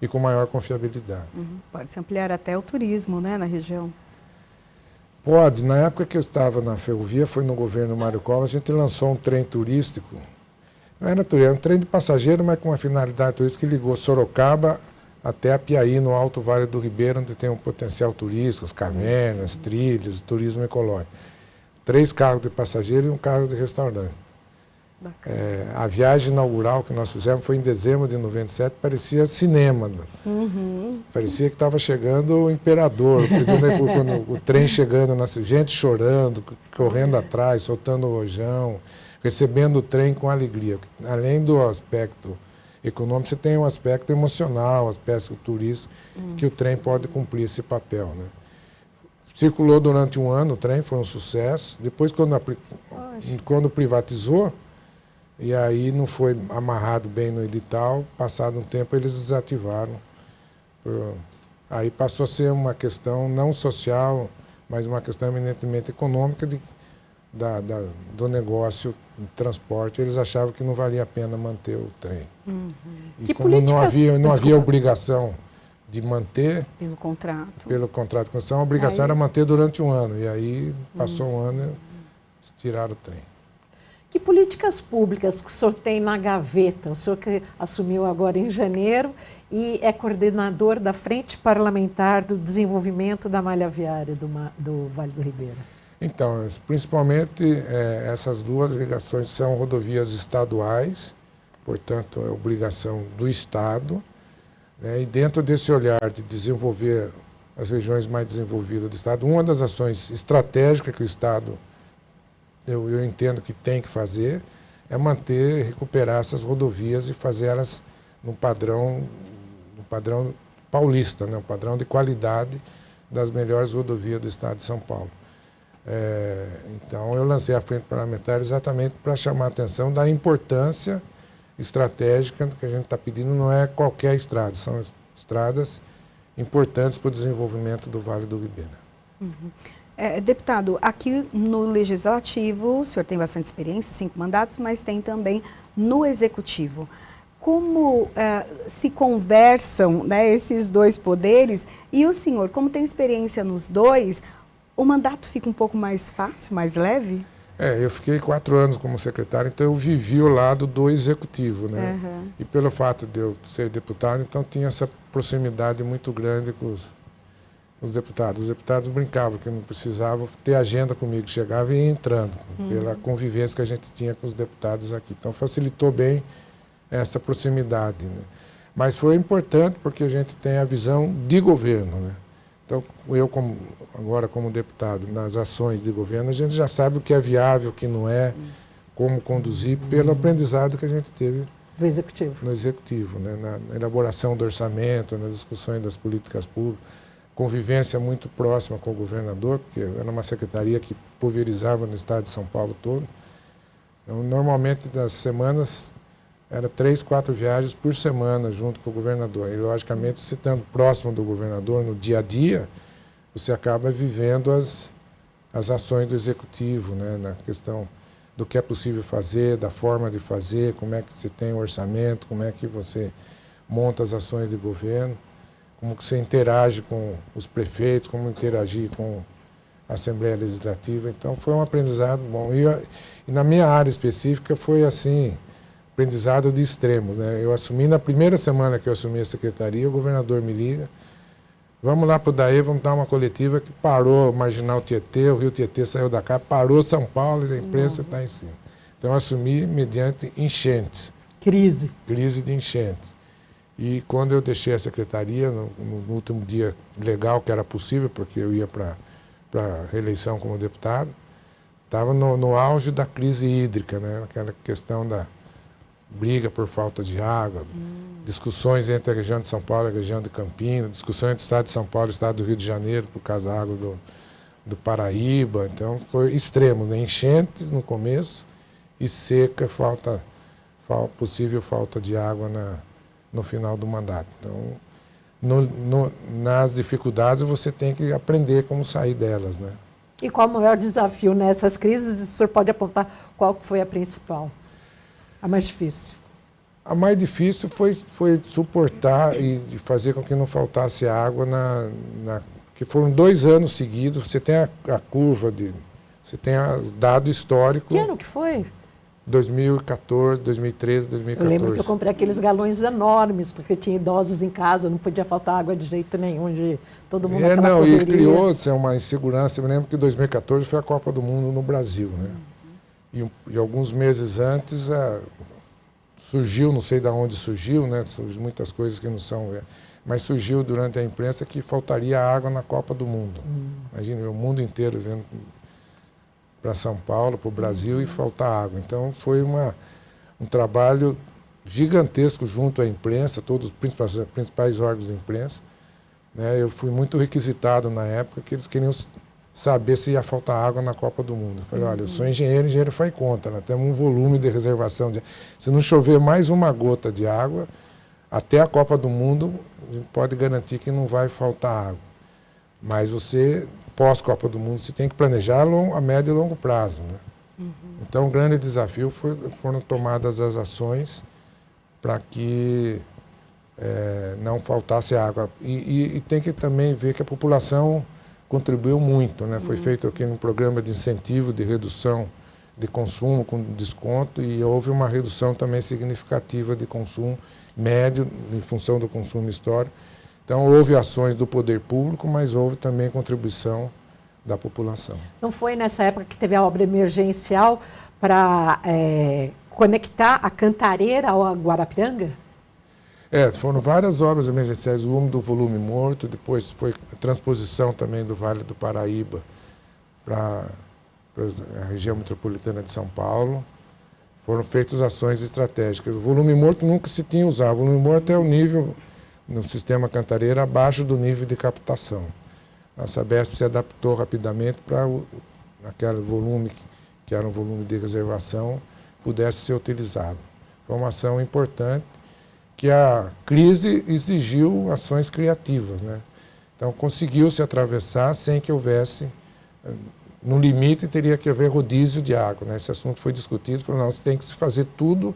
e com maior confiabilidade. Pode-se ampliar até o turismo, né, na região? Pode. Na época que eu estava na ferrovia, foi no governo Mário Covas, a gente lançou um trem turístico. Não era turístico, era um trem de passageiro, mas com uma finalidade turística que ligou Sorocaba até a Piaí, no Alto Vale do Ribeira, onde tem um potencial turístico, as cavernas, trilhas, turismo ecológico. 3 carros de passageiro e um carro de restaurante. A viagem inaugural que nós fizemos foi em dezembro de 97, parecia cinema. Parecia que estava chegando o imperador, quando o trem chegando, gente chorando, correndo atrás, soltando o rojão, recebendo o trem com alegria. Além do aspecto econômico, você tem um aspecto emocional, um aspecto turístico, que o trem pode cumprir esse papel, né? Circulou durante um ano o trem, foi um sucesso. Depois, quando privatizou, e aí não foi amarrado bem no edital, passado um tempo eles desativaram. Aí passou a ser uma questão não social, mas uma questão eminentemente econômica do negócio de transporte. Eles achavam que não valia a pena manter o trem. E como não havia obrigação de manter... Pelo contrato de concessão, a obrigação era manter durante um ano. E aí passou um ano e tiraram o trem. Que políticas públicas que o senhor tem na gaveta? O senhor que assumiu agora em janeiro e é coordenador da Frente Parlamentar do Desenvolvimento da Malha Viária do Vale do Ribeira. Então, principalmente essas duas ligações são rodovias estaduais, portanto, é obrigação do Estado, né? E dentro desse olhar de desenvolver as regiões mais desenvolvidas do Estado, uma das ações estratégicas que o Estado, eu entendo que tem que fazer, é recuperar essas rodovias e fazer elas no padrão paulista, né? Um padrão de qualidade das melhores rodovias do Estado de São Paulo. Então, eu lancei a Frente Parlamentar exatamente para chamar a atenção da importância estratégica que a gente está pedindo. Não é qualquer estrada, são estradas importantes para o desenvolvimento do Vale do Ribeira. Deputado, aqui no Legislativo, o senhor tem bastante experiência, 5 mandatos, mas tem também no Executivo. Como se conversam, né, esses dois poderes? E o senhor, como tem experiência nos dois, o mandato fica um pouco mais fácil, mais leve? Eu fiquei 4 anos como secretário, então eu vivi o lado do Executivo, né? Uhum. E pelo fato de eu ser deputado, então tinha essa proximidade muito grande com os deputados. Os deputados brincavam que não precisavam ter agenda comigo, chegava e ia entrando, pela convivência que a gente tinha com os deputados aqui. Então facilitou bem essa proximidade, né? Mas foi importante porque a gente tem a visão de governo, né? Então, eu agora como deputado, nas ações de governo, a gente já sabe o que é viável, o que não é, como conduzir, pelo aprendizado que a gente teve Do Executivo. no Executivo, né? Na elaboração do orçamento, nas discussões das políticas públicas, convivência muito próxima com o governador, porque era uma secretaria que pulverizava no estado de São Paulo todo. Então, normalmente, nas semanas, era 3, 4 viagens por semana junto com o governador. E, logicamente, se estando próximo do governador no dia a dia, você acaba vivendo as ações do Executivo, né? Na questão do que é possível fazer, da forma de fazer, como é que você tem o orçamento, como é que você monta as ações de governo, como que você interage com os prefeitos, como interagir com a Assembleia Legislativa. Então, foi um aprendizado bom. E na minha área específica foi assim, aprendizado de extremos, né? Eu assumi, na primeira semana que eu assumi a secretaria, o governador me liga, vamos lá para o DAE, vamos dar uma coletiva que parou o Marginal Tietê, o Rio Tietê saiu da casa, parou São Paulo e a imprensa está em cima. Então, eu assumi mediante enchentes. Crise de enchentes. E quando eu deixei a secretaria, no último dia legal que era possível, porque eu ia para a reeleição como deputado, estava no auge da crise hídrica, né? Aquela questão da briga por falta de água, discussões entre a região de São Paulo e a região de Campinas, discussões entre o estado de São Paulo e o estado do Rio de Janeiro por causa da água do Paraíba. Então, foi extremo, né? Enchentes no começo e seca, possível falta de água no final do mandato. Então, nas dificuldades, você tem que aprender como sair delas, né? E qual o maior desafio nessas crises? O senhor pode apontar qual foi a principal? A mais difícil? A mais difícil foi suportar e fazer com que não faltasse água que foram 2 anos seguidos. Você tem a curva, você tem o dado histórico. Que ano que foi? 2014, 2013, 2014. Eu lembro que eu comprei aqueles galões enormes, porque tinha idosos em casa, não podia faltar água de jeito nenhum, de todo mundo naquela correria. E criou uma insegurança. Eu me lembro que 2014 foi a Copa do Mundo no Brasil, né? E alguns meses antes surgiu, não sei de onde surgiu, né? Surgiu muitas coisas que não são... Mas surgiu durante a imprensa que faltaria água na Copa do Mundo. Imagina, o mundo inteiro vendo para São Paulo, para o Brasil e faltar água. Então, foi um trabalho gigantesco junto à imprensa, todos os principais órgãos de imprensa, né? Eu fui muito requisitado na época, que eles queriam saber se ia faltar água na Copa do Mundo. Eu falei, olha, eu sou engenheiro faz conta, nós temos um volume de reservação. Se não chover mais uma gota de água, até a Copa do Mundo, a gente pode garantir que não vai faltar água. Mas você, pós-Copa do Mundo, você tem que planejar a médio e longo prazo, né? Então, o grande desafio foram tomadas as ações para que não faltasse água. E tem que também ver que a população contribuiu muito, né? Foi feito aqui um programa de incentivo, de redução de consumo com desconto, e houve uma redução também significativa de consumo médio em função do consumo histórico. Então, houve ações do poder público, mas houve também contribuição da população. Não foi nessa época que teve a obra emergencial para conectar a Cantareira ao Guarapiranga? Foram várias obras emergenciais, o do volume morto, depois foi a transposição também do Vale do Paraíba para a região metropolitana de São Paulo. Foram feitas ações estratégicas. O volume morto nunca se tinha usado. O volume morto é o nível, no sistema Cantareira, abaixo do nível de captação. A Sabesp se adaptou rapidamente para aquele volume, que era um volume de reservação, pudesse ser utilizado. Foi uma ação importante que a crise exigiu ações criativas, né? Então, conseguiu-se atravessar sem que houvesse, no limite, teria que haver rodízio de água, né? Esse assunto foi discutido, falou, não, tem que se fazer tudo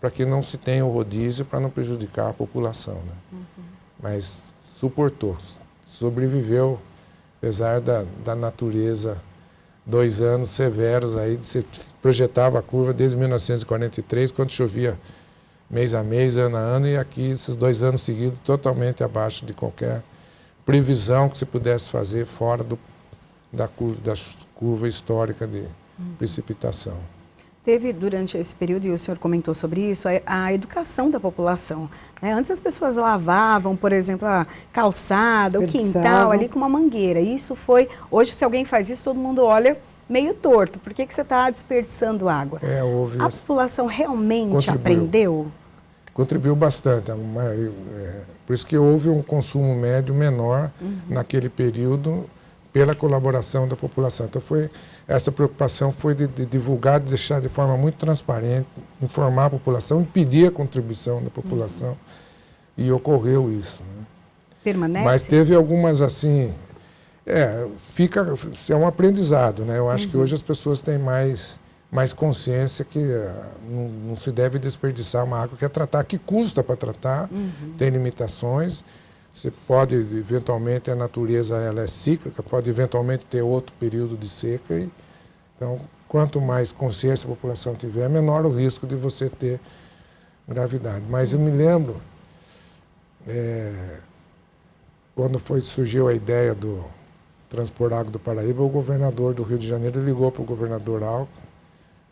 para que não se tenha o rodízio, para não prejudicar a população, né? Mas suportou, sobreviveu, apesar da natureza, 2 anos severos, aí você projetava a curva desde 1943, quando chovia mês a mês, ano a ano, e aqui esses 2 anos seguidos totalmente abaixo de qualquer previsão que se pudesse fazer fora da curva histórica de precipitação. Teve, durante esse período, e o senhor comentou sobre isso, a educação da população, né? Antes as pessoas lavavam, por exemplo, a calçada, o quintal, ali com uma mangueira. Isso foi... Hoje, se alguém faz isso, todo mundo olha meio torto. Por que você está desperdiçando água? A população realmente aprendeu? Contribuiu bastante. Por isso que houve um consumo médio menor naquele período, pela colaboração da população. Então, essa preocupação foi de divulgar, de deixar de forma muito transparente, informar a população, impedir a contribuição da população, e ocorreu isso, né? Permanece? Mas teve algumas, assim... É um aprendizado, né? Eu acho que hoje as pessoas têm mais consciência que não se deve desperdiçar uma água que é tratar, que custa para tratar, tem limitações. Você pode, eventualmente, a natureza ela é cíclica, pode eventualmente ter outro período de seca. Então, quanto mais consciência a população tiver, menor o risco de você ter gravidade. Mas eu me lembro, quando surgiu a ideia do transpor água do Paraíba, o governador do Rio de Janeiro ligou para o governador Alckmin.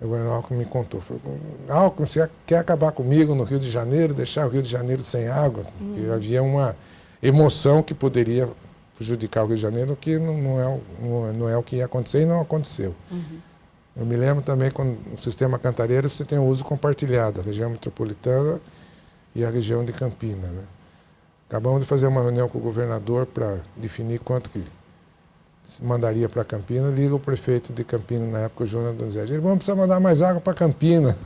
O governador Alckmin me contou, falou, Alckmin, você quer acabar comigo no Rio de Janeiro, deixar o Rio de Janeiro sem água? Porque havia uma emoção que poderia prejudicar o Rio de Janeiro, que não é o que ia acontecer, e não aconteceu. Eu me lembro também, quando no sistema Cantareira, você tem o uso compartilhado, a região metropolitana e a região de Campinas, né? Acabamos de fazer uma reunião com o governador para definir quanto que se mandaria para Campinas. Liga o prefeito de Campinas, na época, o Júnior Donizete. Ele, vamos precisar mandar mais água para Campinas.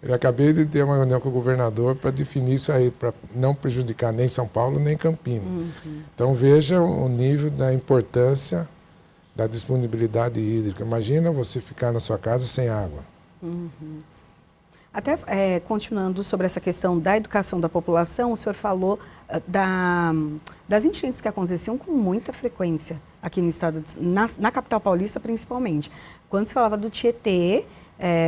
Eu acabei de ter uma reunião com o governador para definir isso aí, para não prejudicar nem São Paulo, nem Campinas. Então, veja o nível da importância da disponibilidade hídrica. Imagina você ficar na sua casa sem água. Até continuando sobre essa questão da educação da população, o senhor falou das enchentes que aconteciam com muita frequência aqui no estado, na capital paulista principalmente. Quando se falava do Tietê,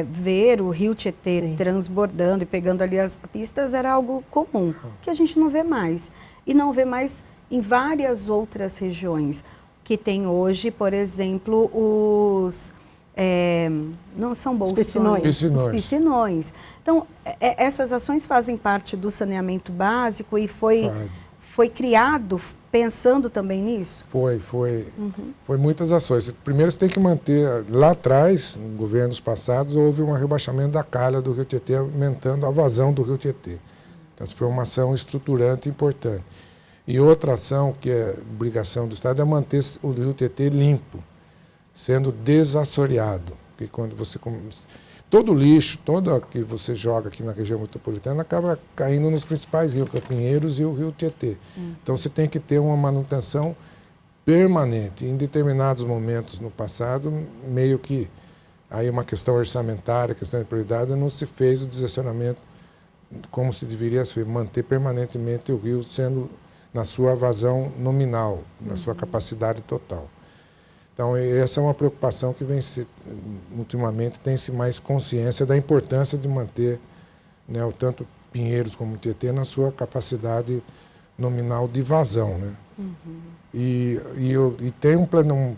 ver o rio Tietê transbordando e pegando ali as pistas era algo comum, que a gente não vê mais. E não vê mais em várias outras regiões, que tem hoje, por exemplo, não são bolsões, os piscinões. Então, essas ações fazem parte do saneamento básico e foi criado pensando também nisso? Foi muitas ações. Primeiro, você tem que manter, lá atrás, em governos passados, houve um rebaixamento da calha do Rio Tietê, aumentando a vazão do Rio Tietê. Então, isso foi uma ação estruturante importante. E outra ação, que é obrigação do Estado, é manter o Rio Tietê limpo, sendo desassoreado. Porque quando você... Todo lixo, todo que você joga aqui na região metropolitana acaba caindo nos principais rios, Pinheiros e o Rio Tietê. Então, você tem que ter uma manutenção permanente. Em determinados momentos no passado, meio que aí uma questão orçamentária, questão de prioridade, não se fez o desacionamento como se deveria ser, manter permanentemente o rio sendo na sua vazão nominal, na sua capacidade total. Então, essa é uma preocupação que ultimamente tem-se mais consciência da importância de manter, né, tanto Pinheiros como Tietê na sua capacidade nominal de vazão, né? E tem um plano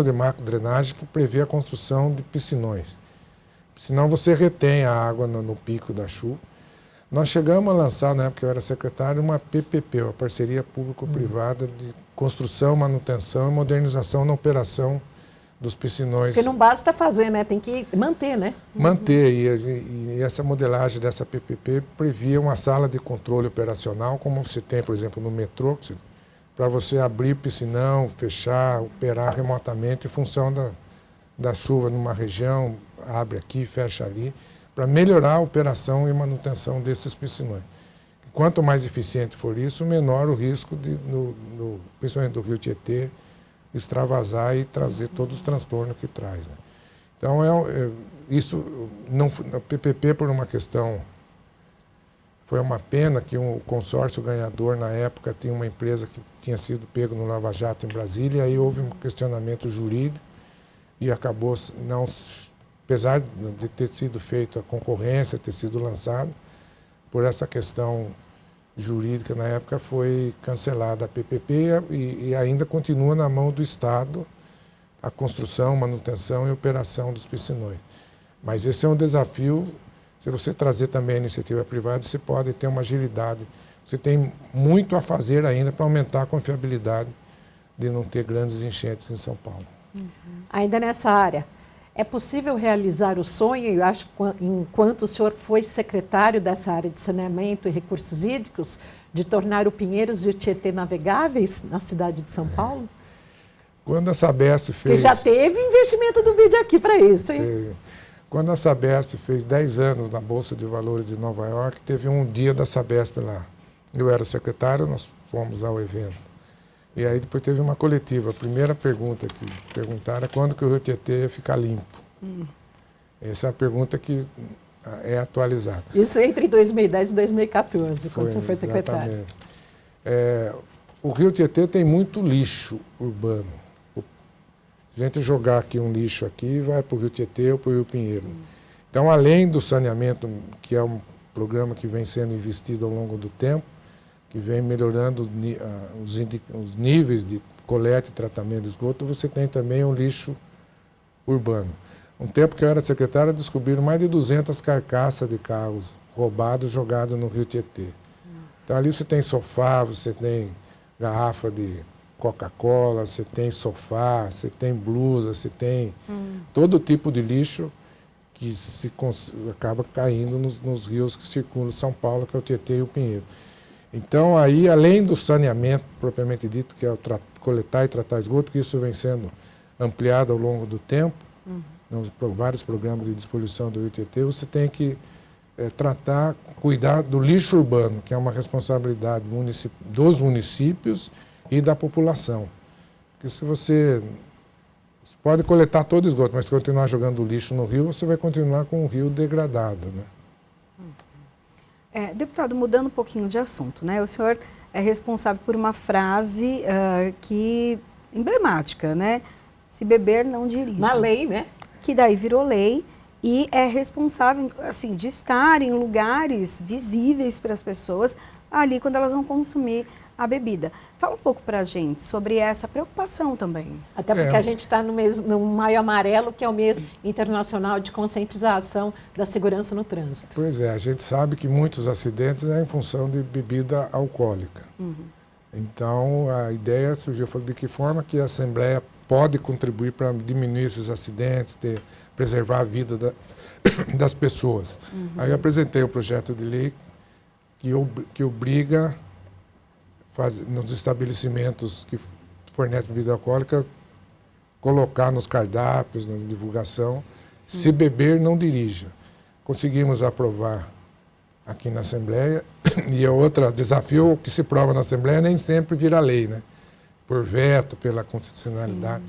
de macro-drenagem que prevê a construção de piscinões. Senão você retém a água no pico da chuva. Nós chegamos a lançar, na época que eu era secretário, uma PPP, uma parceria público-privada de construção, manutenção e modernização na operação dos piscinões. Porque não basta fazer, né? Tem que manter, né? Manter. E essa modelagem dessa PPP previa uma sala de controle operacional, como se tem, por exemplo, no metrô, para você abrir piscinão, fechar, operar remotamente em função da chuva numa região, abre aqui, fecha ali, para melhorar a operação e manutenção desses piscinões. Quanto mais eficiente for isso, menor o risco de, principalmente do rio Tietê, extravasar e trazer todos os transtornos que traz, né? Então, isso, não, a PPP, por uma questão, foi uma pena que o consórcio ganhador, na época, tinha uma empresa que tinha sido pego no Lava Jato em Brasília, e aí houve um questionamento jurídico e acabou, não, apesar de ter sido feita a concorrência, ter sido lançado, por essa questão jurídica, na época, foi cancelada a PPP e ainda continua na mão do Estado a construção, manutenção e operação dos piscinões. Mas esse é um desafio. Se você trazer também a iniciativa privada, você pode ter uma agilidade. Você tem muito a fazer ainda para aumentar a confiabilidade de não ter grandes enchentes em São Paulo. Ainda nessa área, é possível realizar o sonho, eu acho que enquanto o senhor foi secretário dessa área de saneamento e recursos hídricos, de tornar o Pinheiros e o Tietê navegáveis na cidade de São Paulo? Quando a Sabesp fez... Que já teve investimento do BID aqui para isso, hein? Quando a Sabesp fez 10 anos na Bolsa de Valores de Nova York, teve um dia da Sabesp lá. Eu era o secretário, nós fomos ao evento. E aí depois teve uma coletiva. A primeira pergunta que perguntaram é quando que o rio Tietê ia ficar limpo. Essa é a pergunta que é atualizada. Isso entre 2010 e 2014, quando você foi secretário. O rio Tietê tem muito lixo urbano. A gente jogar aqui um lixo aqui, vai para o rio Tietê ou para o rio Pinheiro. Então, além do saneamento, que é um programa que vem sendo investido ao longo do tempo, que vem melhorando os níveis de coleta e tratamento de esgoto, você tem também um lixo urbano. Um tempo que eu era secretário, descobriram mais de 200 carcaças de carros roubados, jogados no rio Tietê. Então, ali você tem sofá, você tem garrafa de Coca-Cola, você tem sofá, você tem blusa, você tem todo tipo de lixo que acaba caindo nos rios que circulam em São Paulo, que é o Tietê e o Pinheiro. Então, aí, além do saneamento propriamente dito, que é o coletar e tratar esgoto, que isso vem sendo ampliado ao longo do tempo, nos vários programas de despoluição do rio Tietê, você tem que cuidar do lixo urbano, que é uma responsabilidade dos municípios e da população. Porque se você pode coletar todo o esgoto, mas se continuar jogando lixo no rio, você vai continuar com o rio degradado, né? Deputado, mudando um pouquinho de assunto, né? O senhor é responsável por uma frase emblemática, né? Se beber, não dirija. Na lei, né? Que daí virou lei e é responsável, assim, de estar em lugares visíveis para as pessoas ali quando elas vão consumir a bebida. Fala um pouco para a gente sobre essa preocupação também. Até porque a gente está no Maio Amarelo, que é o mês internacional de conscientização da segurança no trânsito. Pois é, a gente sabe que muitos acidentes é em função de bebida alcoólica. Então, a ideia surgiu, de que forma que a Assembleia pode contribuir para diminuir esses acidentes, preservar a vida das pessoas. Aí eu apresentei o projeto de lei que obriga nos estabelecimentos que fornecem bebida alcoólica, colocar nos cardápios, na divulgação, se beber, não dirija. Conseguimos aprovar aqui na Assembleia, e outro desafio que se prova na Assembleia nem sempre vira lei, né? Por veto, pela constitucionalidade.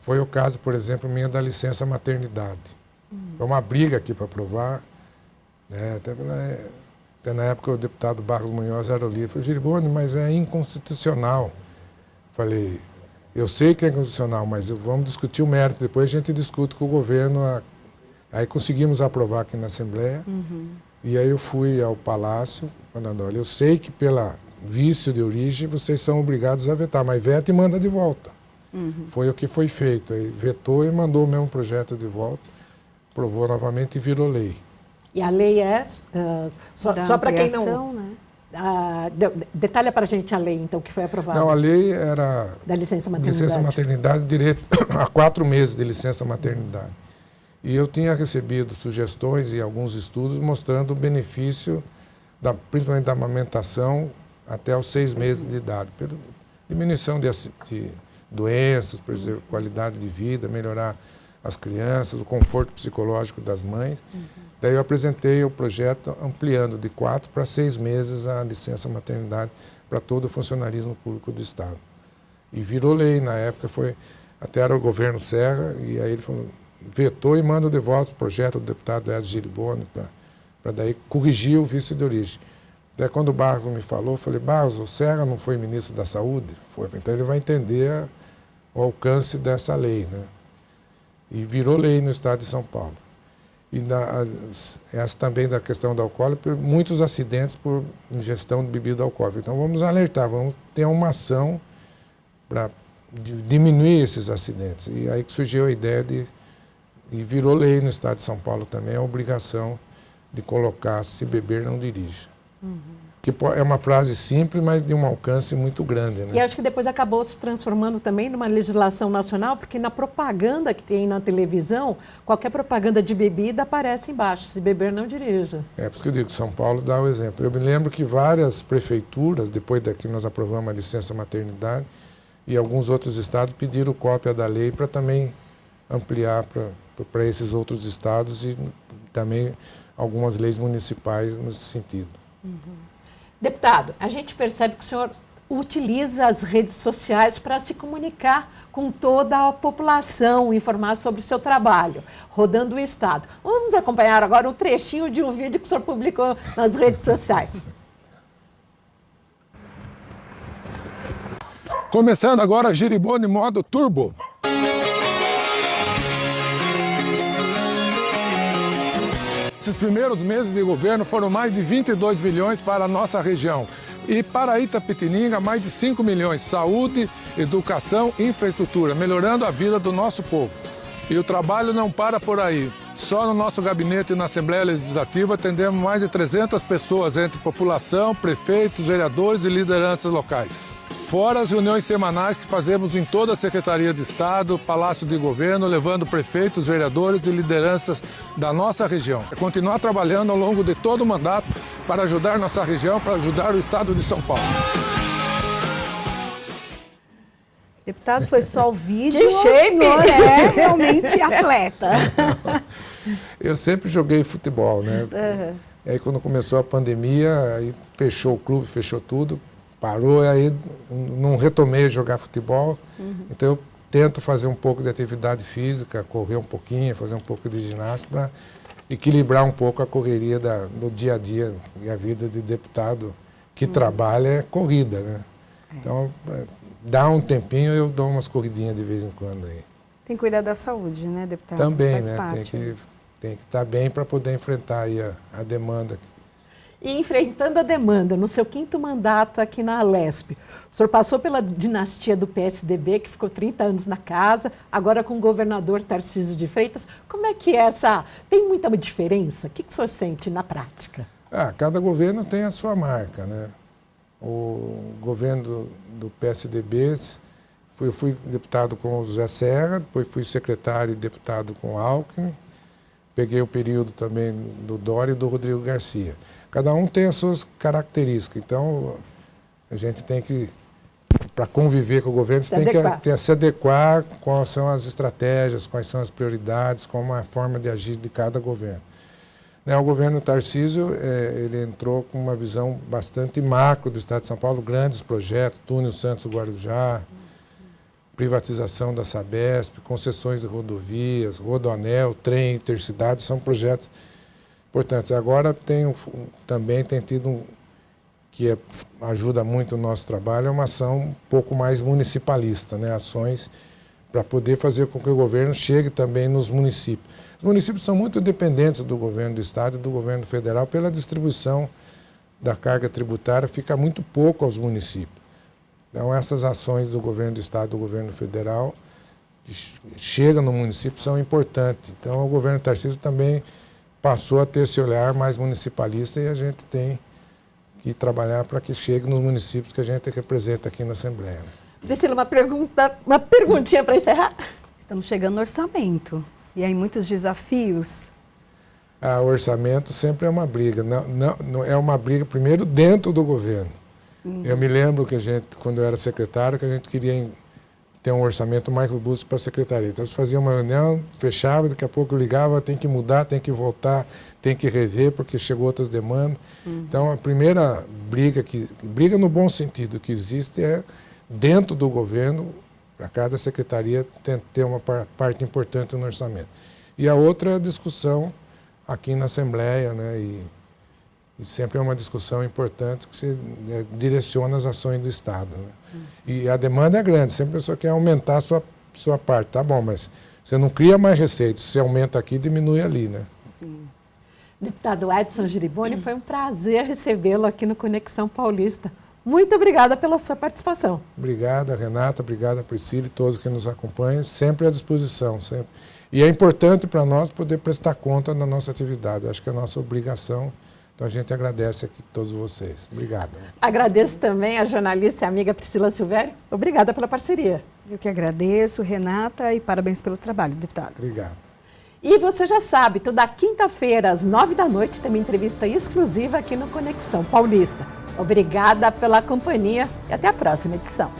Foi o caso, por exemplo, minha da licença maternidade. Foi uma briga aqui para aprovar, né? Até na época o deputado Barros Munhoz era o líder. Falei, Giribone, mas é inconstitucional. Falei, eu sei que é inconstitucional, mas vamos discutir o mérito. Depois a gente discute com o governo. Aí conseguimos aprovar aqui na Assembleia. E aí eu fui ao Palácio, falando, olha, eu sei que pela vício de origem vocês são obrigados a vetar, mas veta e manda de volta. Foi o que foi feito. Aí vetou e mandou o mesmo projeto de volta, aprovou novamente e virou lei. E a lei é, só para quem não... Né? Detalha para a gente a lei, então, que foi aprovada. Não, a lei era... Da licença maternidade. Licença maternidade, direito a 4 meses de licença maternidade. E eu tinha recebido sugestões e alguns estudos mostrando o benefício, principalmente da amamentação, até os 6 meses de idade. Diminuição de doenças, qualidade de vida, melhorar as crianças, o conforto psicológico das mães. Daí eu apresentei o projeto ampliando de 4 para 6 meses a licença maternidade para todo o funcionalismo público do Estado. E virou lei, na época até era o governo Serra, e aí ele falou, vetou e manda de volta o projeto do deputado Edson Giriboni para daí corrigir o vício de origem. Daí quando o Barros me falou, eu falei, Barros, o Serra não foi ministro da Saúde? Foi, então ele vai entender o alcance dessa lei, né? E virou lei no estado de São Paulo. E essa também da questão do álcool, muitos acidentes por ingestão de bebida alcoólica. Então vamos alertar, vamos ter uma ação para diminuir esses acidentes. E aí que surgiu a ideia e virou lei no estado de São Paulo também, a obrigação de colocar se beber não dirija. Que é uma frase simples, mas de um alcance muito grande, né? E acho que depois acabou se transformando também numa legislação nacional, porque na propaganda que tem na televisão, qualquer propaganda de bebida aparece embaixo, se beber não dirija. É por isso que eu digo, São Paulo dá o exemplo. Eu me lembro que várias prefeituras, depois daqui nós aprovamos a licença maternidade, e alguns outros estados pediram cópia da lei para também ampliar para esses outros estados e também algumas leis municipais nesse sentido. Deputado, a gente percebe que o senhor utiliza as redes sociais para se comunicar com toda a população, informar sobre o seu trabalho, rodando o Estado. Vamos acompanhar agora um trechinho de um vídeo que o senhor publicou nas redes sociais. Começando agora Giriboni modo turbo. Esses primeiros meses de governo foram mais de 22 bilhões para a nossa região. E para Itapetininga, mais de 5 milhões. Saúde, educação e infraestrutura, melhorando a vida do nosso povo. E o trabalho não para por aí. Só no nosso gabinete e na Assembleia Legislativa atendemos mais de 300 pessoas, entre população, prefeitos, vereadores e lideranças locais. Fora as reuniões semanais que fazemos em toda a Secretaria de Estado, Palácio de Governo, levando prefeitos, vereadores e lideranças da nossa região. É continuar trabalhando ao longo de todo o mandato para ajudar nossa região, para ajudar o Estado de São Paulo. Deputado, foi só o vídeo, Que o shape! senhor é realmente atleta. Eu sempre joguei futebol, né? E aí quando começou a pandemia, aí fechou o clube, fechou tudo. Parou, e aí não retomei a jogar futebol, então eu tento fazer um pouco de atividade física, correr um pouquinho, fazer um pouco de ginástica para equilibrar um pouco a correria do dia a dia e a vida de deputado que trabalha é corrida, né? Então, dá um tempinho, eu dou umas corridinhas de vez em quando aí. Tem que cuidar da saúde, né, deputado? Também, Faz né? parte. Tem que estar bem para poder enfrentar aí a demanda. E enfrentando a demanda, no seu 5º mandato aqui na Alesp, o senhor passou pela dinastia do PSDB, que ficou 30 anos na casa, agora com o governador Tarcísio de Freitas. Como é que é essa... Tem muita diferença? O que o senhor sente na prática? Cada governo tem a sua marca, né? O governo do PSDB, eu fui deputado com o José Serra, depois fui secretário e deputado com o Alckmin, peguei o período também do Dória e do Rodrigo Garcia. Cada um tem as suas características, então a gente tem que, para conviver com o governo, você tem que se adequar quais são as estratégias, quais são as prioridades, como é a forma de agir de cada governo. O governo Tarcísio, ele entrou com uma visão bastante macro do Estado de São Paulo, grandes projetos, túnel Santos-Guarujá, privatização da Sabesp, concessões de rodovias, Rodoanel, trem, intercidade, são projetos importantes. Agora também tem tido, que ajuda muito o nosso trabalho, é uma ação um pouco mais municipalista, né? Ações para poder fazer com que o governo chegue também nos municípios. Os municípios são muito dependentes do governo do Estado e do governo federal pela distribuição da carga tributária, fica muito pouco aos municípios. Então, essas ações do governo do Estado e do governo federal que chegam no município são importantes. Então, o governo Tarcísio também passou a ter esse olhar mais municipalista e a gente tem que trabalhar para que chegue nos municípios que a gente representa aqui na Assembleia. Priscila, uma perguntinha para encerrar. Estamos chegando no orçamento. E aí, muitos desafios. O orçamento sempre é uma briga. Não é uma briga, primeiro, dentro do governo. Eu me lembro que quando eu era secretário, que a gente queria ter um orçamento mais robusto para a secretaria. Então, se fazia uma reunião, fechava, daqui a pouco ligava, tem que mudar, tem que voltar, tem que rever, porque chegou outras demandas. Então, a primeira briga no bom sentido que existe é dentro do governo, para cada secretaria ter uma parte importante no orçamento. E a outra é a discussão aqui na Assembleia, né? E sempre é uma discussão importante que se direciona as ações do Estado. Né? E a demanda é grande, sempre a pessoa quer aumentar a sua parte. Tá bom, mas você não cria mais receitas, você aumenta aqui e diminui ali, né? Sim. Deputado Edson Giriboni, foi um prazer recebê-lo aqui no Conexão Paulista. Muito obrigada pela sua participação. Obrigada, Renata, obrigada, Priscila e todos que nos acompanham, sempre à disposição. Sempre. E é importante para nós poder prestar conta da nossa atividade, acho que é a nossa obrigação. Então, a gente agradece aqui a todos vocês. Obrigado. Agradeço também a jornalista e amiga Priscila Silvério. Obrigada pela parceria. Eu que agradeço, Renata, e parabéns pelo trabalho, deputado. Obrigado. E você já sabe, toda quinta-feira, às 9h, tem uma entrevista exclusiva aqui no Conexão Paulista. Obrigada pela companhia e até a próxima edição.